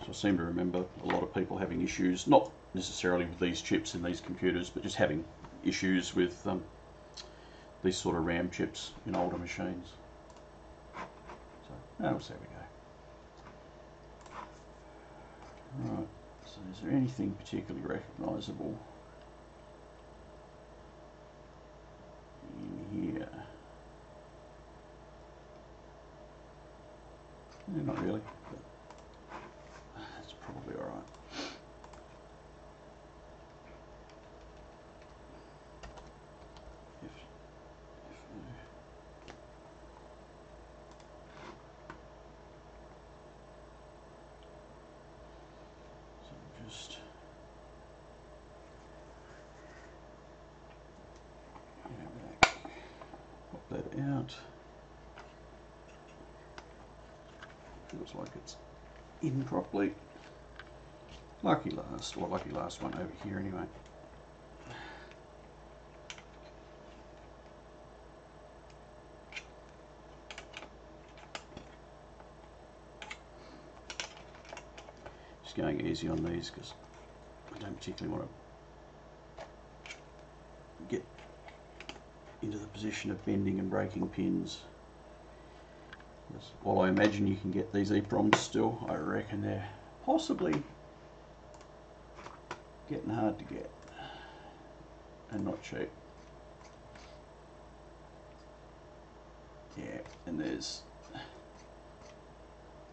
So I seem to remember a lot of people having issues, not necessarily with these chips in these computers, but just having issues with these sort of RAM chips in older machines. So, we'll see how we go. Right, so is there anything particularly recognisable in here? Yeah, not really, but that's probably alright. Just back, pop that out. Feels like it's in properly. Lucky last one over here anyway. Just going easy on these because I don't particularly want to get into the position of bending and breaking pins. While I imagine you can get these EEPROMs still, I reckon they're possibly getting hard to get and not cheap. Yeah, and there's...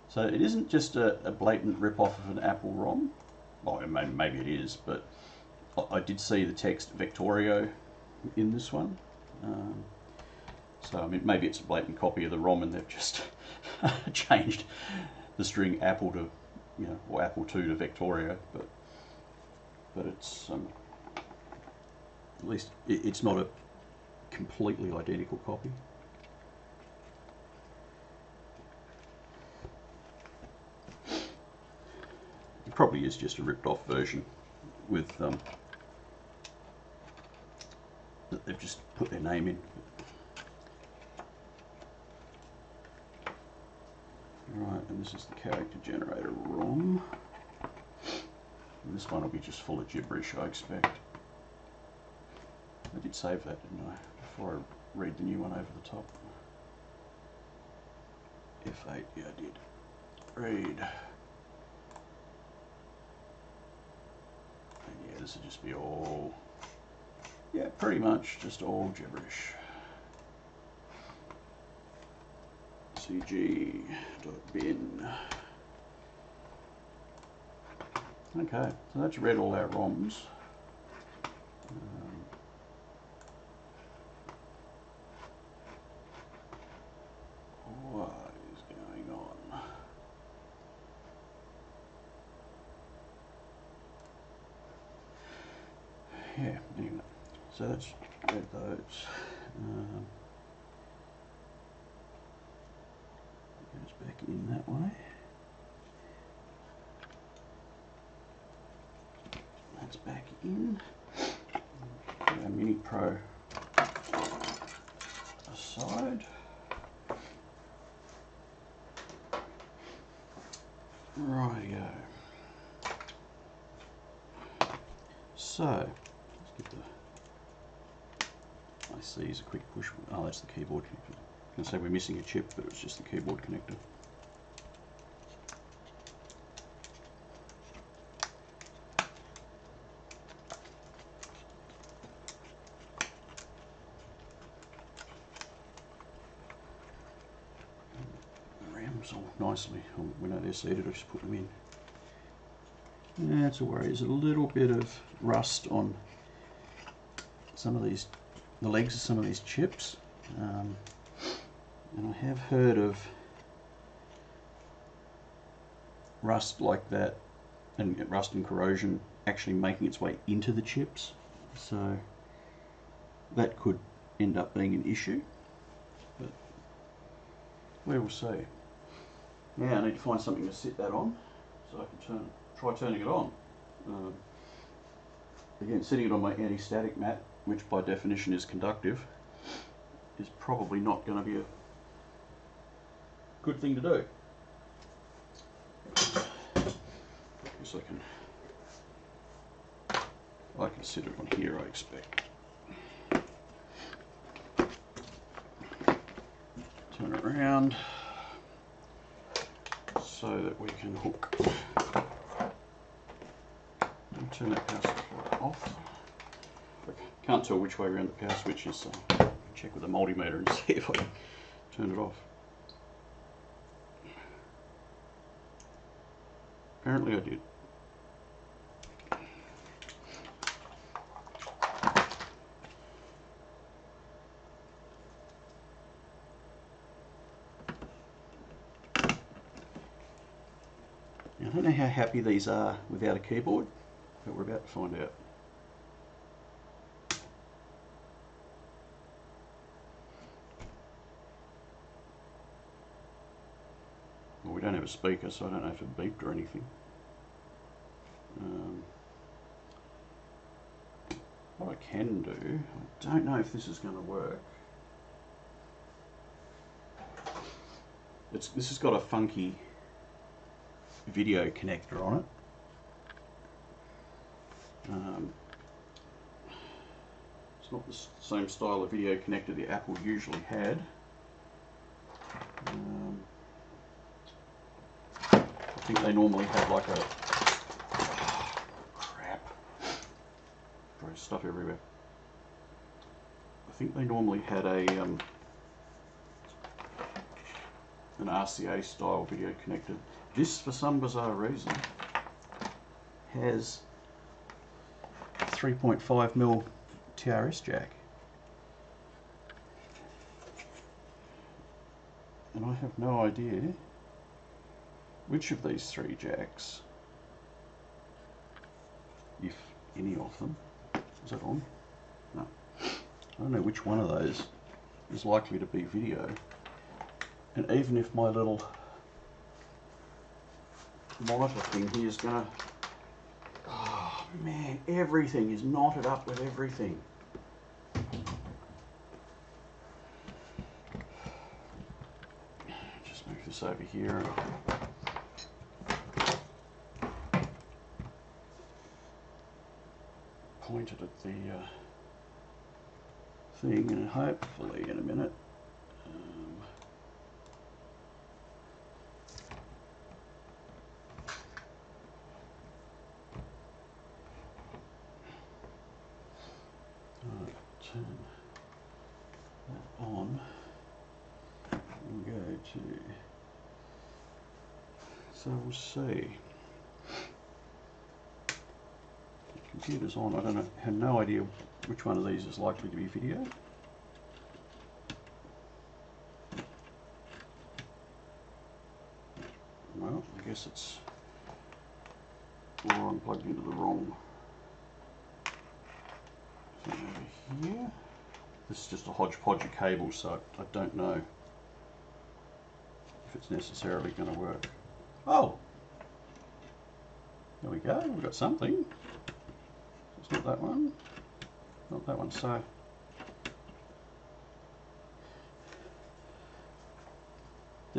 So it isn't just a blatant rip-off of an Apple ROM. Well, maybe it is, but I did see the text Vectorio in this one. So I mean, maybe it's a blatant copy of the ROM and they've just changed the string Apple to, you know, or Apple II to Vectorio, but it's at least it's not a completely identical copy. It probably is just a ripped off version with that they've just put their name in. Right, and this is the character generator ROM. And this one will be just full of gibberish, I expect. I did save that, didn't I? Before I read the new one over the top. F8, yeah, I did. Read. And yeah, this will just be all, yeah, pretty much just all gibberish. cg.bin. Okay, so that's read all our ROMs. What is going on? Yeah, anyway, so that's read those. Goes back in that way. That's back in. Our Mini Pro side. Rightio. So, let's get the IC's a quick push. Oh, that's the keyboard connector. I was going to say we're missing a chip, but it was just the keyboard connector. RAMs all nicely. We know they're seated, I just put them in. That's a worry. There's a little bit of rust on some of these, the legs of some of these chips, and I have heard of rust like that, and rust and corrosion actually making its way into the chips, so that could end up being an issue, but we will see. Now I need to find something to sit that on so I can try turning it on. Again, sitting it on my anti-static mat, which by definition is conductive, is probably not going to be a good thing to do. Because I can sit it on here, I expect. Turn it around so that we can hook. Turn that power supply off. I can't tell which way around the power switch is, so check with the multimeter and see if I can turn it off. Apparently I did. Now, I don't know how happy these are without a keyboard, but we're about to find out. Well, we don't have a speaker, so I don't know if it beeped or anything. What I can do, I don't know if this is going to work. This has got a funky video connector on it. It's not the same style of video connector the Apple usually had. I think they normally have like a crap. There's stuff everywhere. I think they normally had a an RCA style video connector. This, for some bizarre reason, has a 3.5mm TRS jack. And I have no idea which of these three jacks, if any of them, is that on? No. I don't know which one of those is likely to be video. And even if my little monitor thing here is gonna, oh man, everything is knotted up with everything. Just move this over here and point it at the thing, and hopefully in a minute turn that on and go to, so we'll see. The computer's on. I don't know, have no idea which one of these is likely to be video. Well, I guess it's, or I'm plugged into the wrong thing over here. This is just a hodgepodge of cables, so I don't know if it's necessarily going to work. Oh! There we go, we've got something. It's not that one. Not that one, so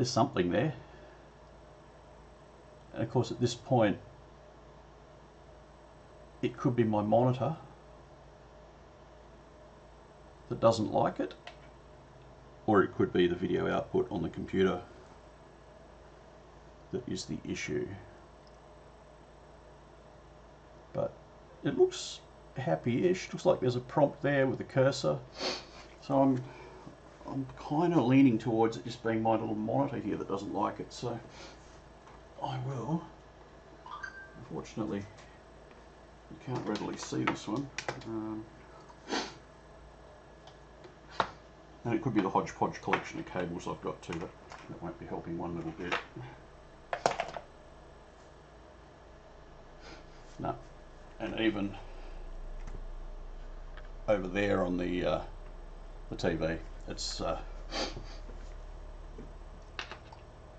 there's something there. And of course at this point it could be my monitor that doesn't like it, or it could be the video output on the computer that is the issue. But it looks happy-ish. Looks like there's a prompt there with the cursor. So I'm kind of leaning towards it just being my little monitor here that doesn't like it. So I will. Unfortunately, you can't readily see this one. And it could be the hodgepodge collection of cables I've got too. That won't be helping one little bit. No. And even over there on the TV, it's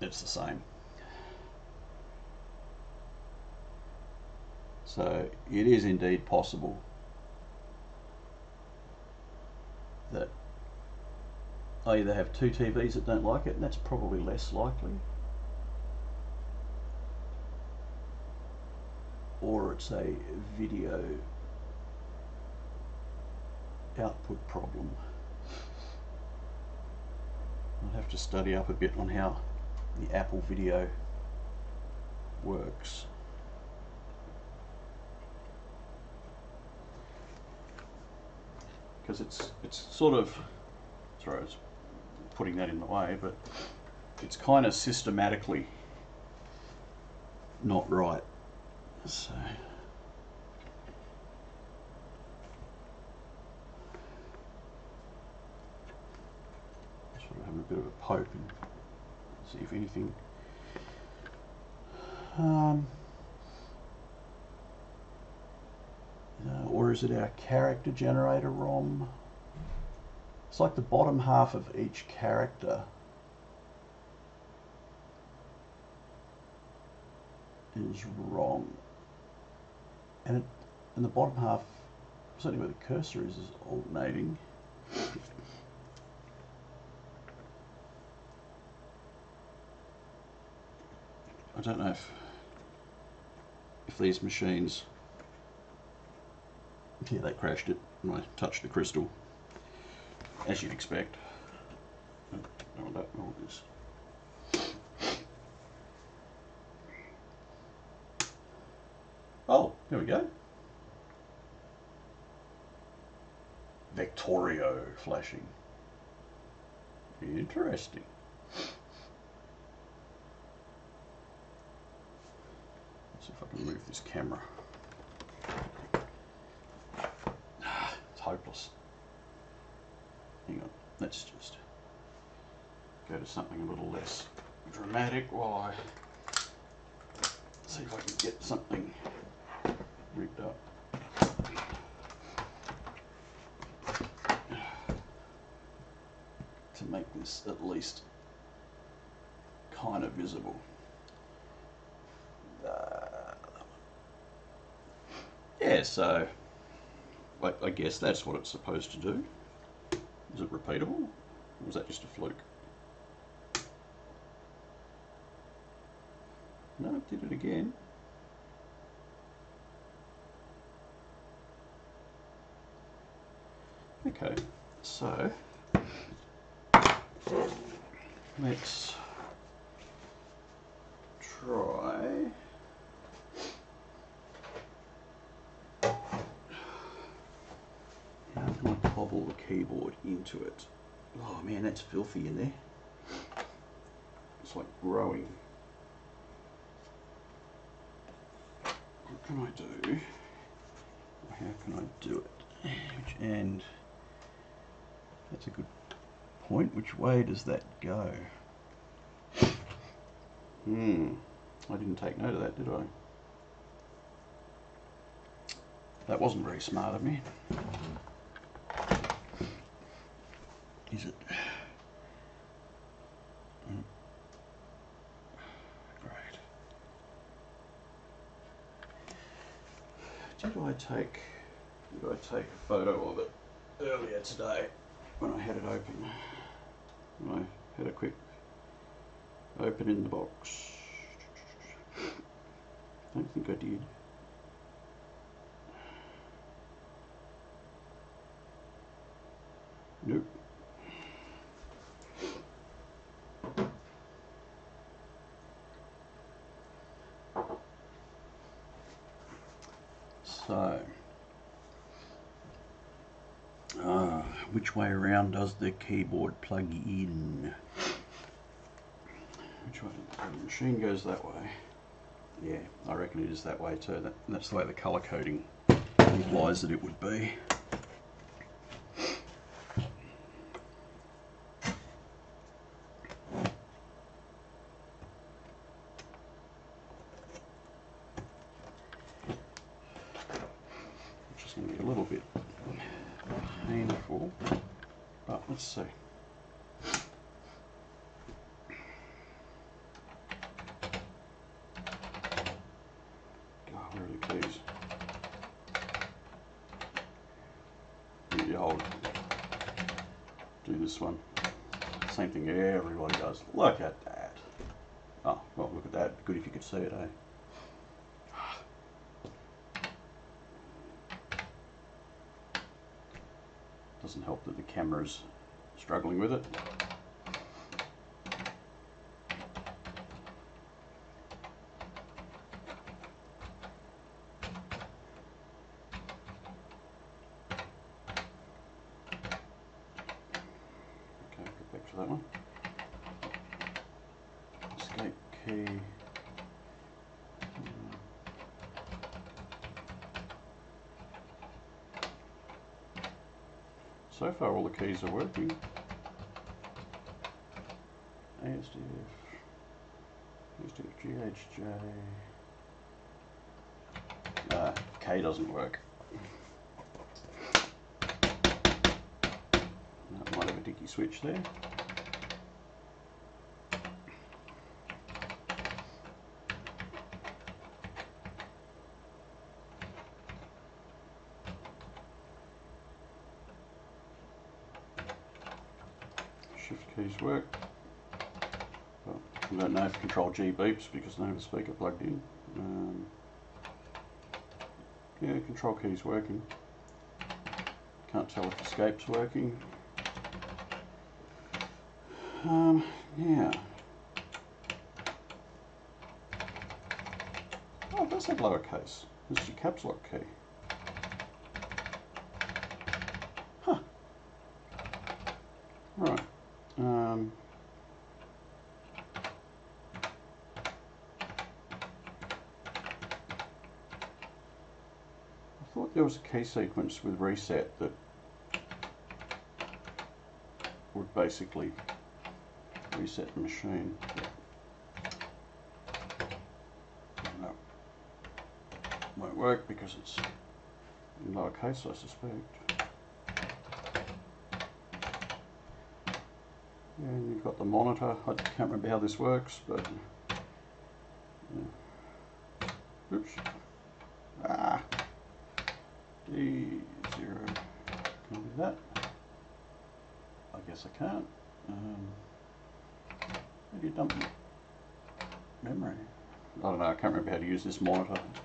the same. So it is indeed possible that I either have two TVs that don't like it, and that's probably less likely, or it's a video output problem. I'll have to study up a bit on how the Apple video works. Because it's sort of, sorry, I was putting that in the way, but it's kind of systematically not right. So sort of having a bit of a poke and see if anything. Or is it our character generator ROM? It's like the bottom half of each character is wrong, and the bottom half, certainly where the cursor is alternating. I don't know if these machines. Yeah, they crashed it when I touched the crystal, as you'd expect. No, I don't know this. Oh, there we go. Vectorio flashing. Interesting. Let's see if I can move this camera. It's hopeless. Hang on, let's just go to something a little less dramatic while I see if I can get something rigged up. To make this at least kind of visible. Yeah, so I guess that's what it's supposed to do. Is it repeatable? Or was that just a fluke? No, it did it again. Okay, so let's try. How can I cobble the keyboard into it? Oh man, that's filthy in there. It's like growing. What can I do? How can I do it? Which end? That's a good point. Which way does that go? I didn't take note of that, did I? That wasn't very smart of me. Is it? Great. Did I take a photo of it earlier today when I had it open? I had a quick Open in the box. Don't think I did. Nope. So, which way around does the keyboard plug in? Which way? The machine goes that way. Yeah, I reckon it is that way too. That's the way the colour coding implies that it would be. Which is going to be a little bit painful, but let's see. Where are the keys? I'll do this one. Same thing everybody does. Look at that. Oh, well, look at that. Good if you could see it, eh? Doesn't help that the camera's struggling with it. That one. Escape key. So far all the keys are working. ASDF, GHJ. K doesn't work. Might have a dicky switch there. Shift keys work. Well, I don't know if Control G beeps because I don't have a speaker plugged in. Yeah, Control key's working. Can't tell if Escape's working. Yeah. Oh, it does have lowercase. This is your caps lock key. Huh. Right. I thought there was a key sequence with reset that would basically reset the machine. No. Won't work because it's in lowercase, I suspect. And you've got the monitor. I can't remember how this works, but yeah. Oops. Ah. D0. Can I do that? I guess I can't. How do you dump memory? I don't know. I can't remember how to use this monitor. It's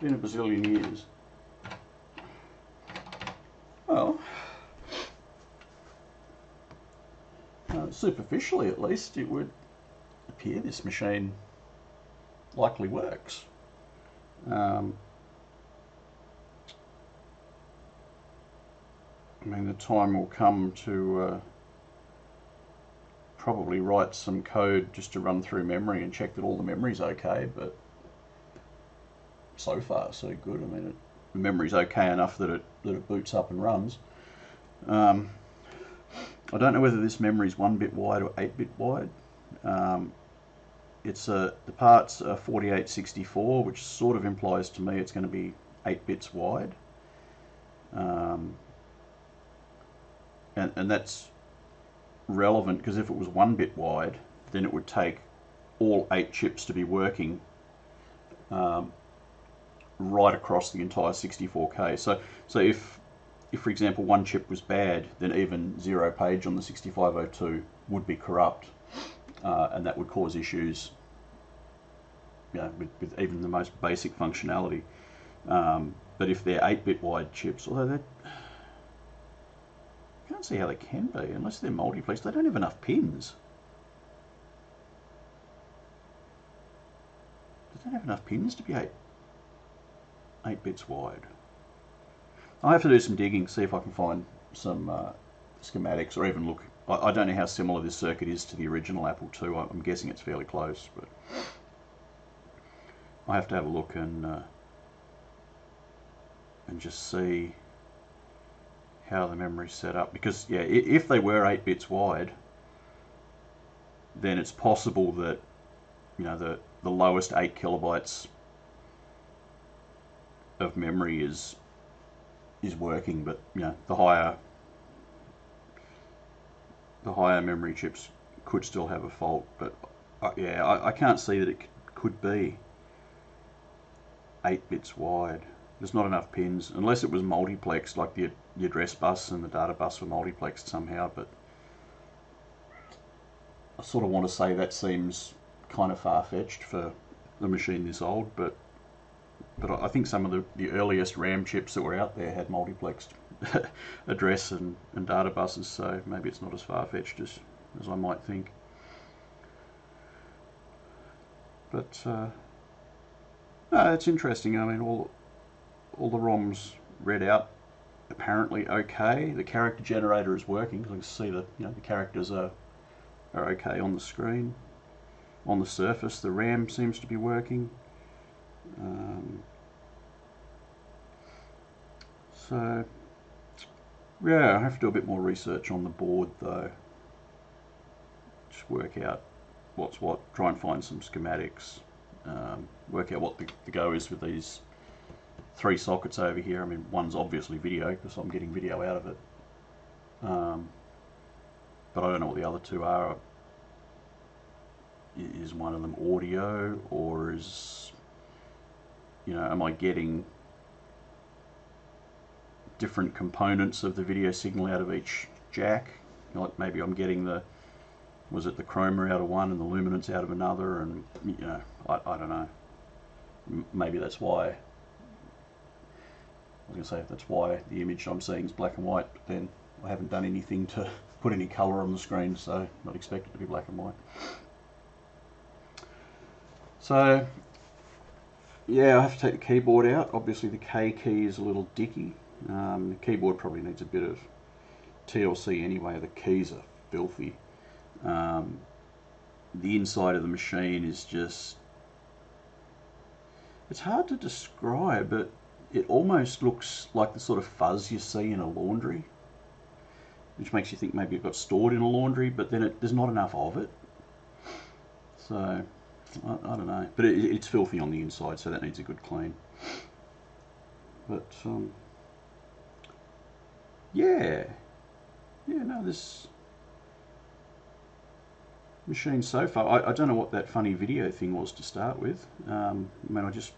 been a bazillion years. Well. Superficially at least, it would appear this machine likely works. I mean, the time will come to probably write some code just to run through memory and check that all the memory's okay, but so far so good. I mean, the memory's okay enough that it boots up and runs. I don't know whether this memory is 1 bit wide or 8 bit wide. The parts are 4864, which sort of implies to me it's going to be 8 bits wide. And that's relevant because if it was 1 bit wide, then it would take all 8 chips to be working right across the entire 64K. So if for example one chip was bad, then even 0 page on the 6502 would be corrupt, and that would cause issues, you know, with even the most basic functionality. But if they're 8-bit wide chips, although they, I can't see how they can be unless they're multiplex. They don't have enough pins. They don't have enough pins to be 8 bits wide. I have to do some digging, see if I can find some schematics, or even look. I don't know how similar this circuit is to the original Apple II. I'm guessing it's fairly close, but I have to have a look and just see how the memory's set up. Because yeah, if they were 8 bits wide, then it's possible that, you know, the lowest 8 kilobytes of memory is working, but you know, the higher memory chips could still have a fault. But yeah, I can't see that it could be 8 bits wide. There's not enough pins, unless it was multiplexed, like the address bus and the data bus were multiplexed somehow. But I sort of want to say that seems kind of far-fetched for a machine this old, but I think some of the earliest RAM chips that were out there had multiplexed address and data buses, so maybe it's not as far-fetched as I might think. But no, it's interesting. I mean, all the ROMs read out apparently okay. The character generator is working. I can see that, you know, the characters are okay on the screen. On the surface, the RAM seems to be working. So yeah, I have to do a bit more research on the board though. Just work out what's what, try and find some schematics, work out what the go is with these 3 sockets over here. I mean, one's obviously video because I'm getting video out of it, but I don't know what the other 2 are. Is one of them audio, or is, you know, am I getting different components of the video signal out of each jack? You know, like maybe I'm getting was it the chroma out of one and the luminance out of another, and you know, I don't know. Maybe that's why. I was going to say that's why the image I'm seeing is black and white, but then I haven't done anything to put any colour on the screen, so I'm not expect it to be black and white. So yeah, I have to take the keyboard out. Obviously the K key is a little dicky. The keyboard probably needs a bit of TLC anyway. The keys are filthy. The inside of the machine is just, it's hard to describe, but it almost looks like the sort of fuzz you see in a laundry, which makes you think maybe it got stored in a laundry, but then there's not enough of it. So I don't know, but it's filthy on the inside, so that needs a good clean. But yeah, no, this machine so far, I don't know what that funny video thing was to start with. I mean, I just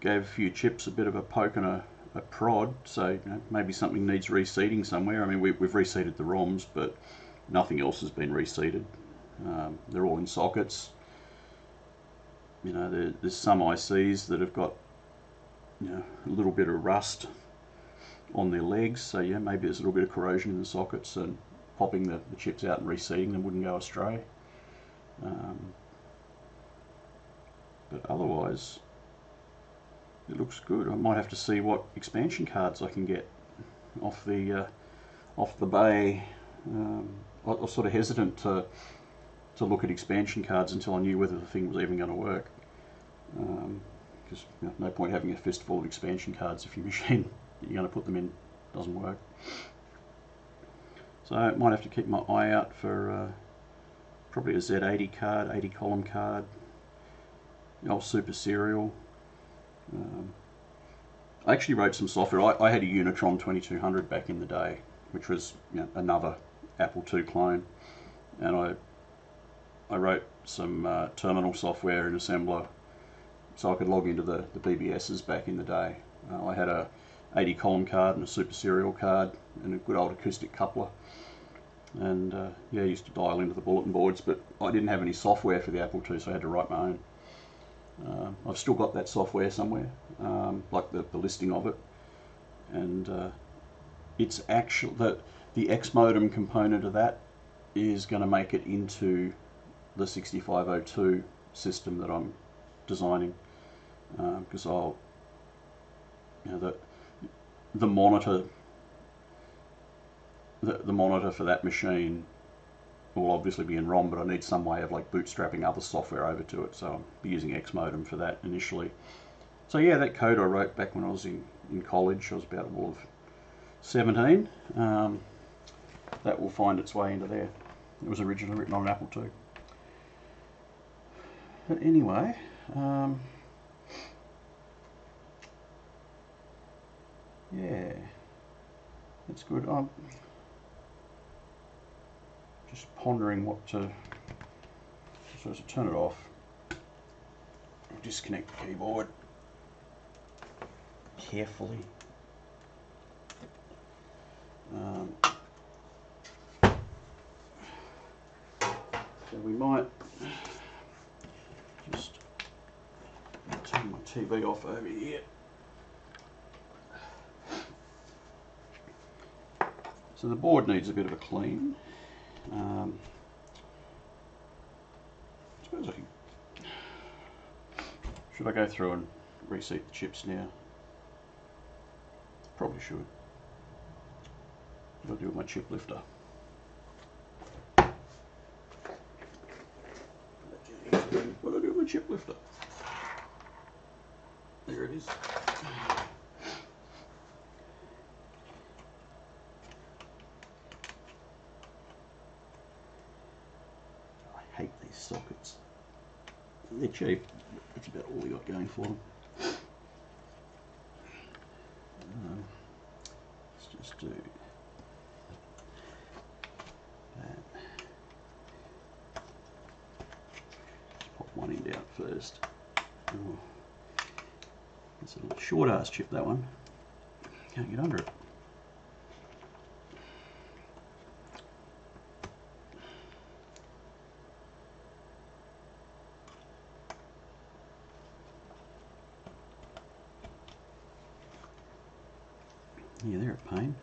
gave a few chips a bit of a poke and a prod, so you know, maybe something needs reseating somewhere. I mean, we've reseated the ROMs, but nothing else has been reseated. They're all in sockets. You know, there's some ICs that have got, you know, a little bit of rust on their legs, so yeah, maybe there's a little bit of corrosion in the sockets, and popping the chips out and reseating them wouldn't go astray. But otherwise, it looks good. I might have to see what expansion cards I can get off the bay. I was sort of hesitant to look at expansion cards until I knew whether the thing was even going to work. Because you know, no point having a fistful of expansion cards if your machine you're going to put them in doesn't work. So I might have to keep my eye out for probably a Z80 card, 80 column card, the old Super Serial. I actually wrote some software. I had a Unitron 2200 back in the day, which was, you know, another Apple II clone, and I wrote some terminal software in assembler so I could log into the BBSs back in the day. I had a 80 column card and a Super Serial card and a good old acoustic coupler, And yeah, I used to dial into the bulletin boards, but I didn't have any software for the Apple II, so I had to write my own. I've still got that software somewhere, like the listing of it, and it's actually the X modem component of that is going to make it into the 6502 system that I'm designing, because I'll, you know, the monitor the monitor for that machine will obviously be in ROM, but I need some way of like bootstrapping other software over to it, so I'll be using X modem for that initially. So yeah, that code I wrote back when I was in college. I was about all of 17. That will find its way into there. It was originally written on an Apple II. But anyway, yeah, that's good. I'm just pondering what to. So to turn it off, I'll disconnect the keyboard carefully. So we might just turn my TV off over here. So the board needs a bit of a clean. I suppose I can. Should I go through and reseat the chips now? Probably should. What do I do with my chip lifter? What do I do with my chip lifter? There it is. I hate these sockets. They're cheap. That's about all we got going for them. Let's just do that. Just pop one end out first. Oh, it's a little short ass chip, that one. Can't get under it. Yeah, they're a pain.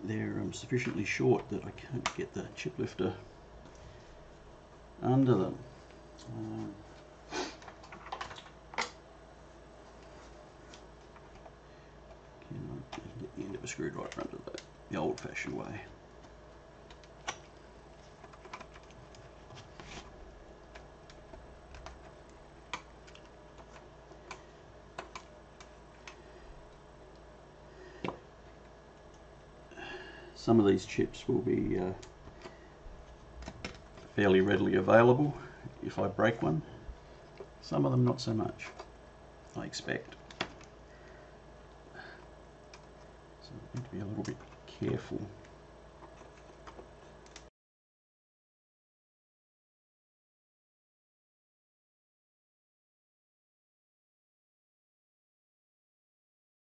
They're sufficiently short that I can't get the chip lifter under them. I can get the end of a screwdriver under the old-fashioned way. Some of these chips will be fairly readily available if I break one. Some of them not so much, I expect. So I need to be a little bit careful.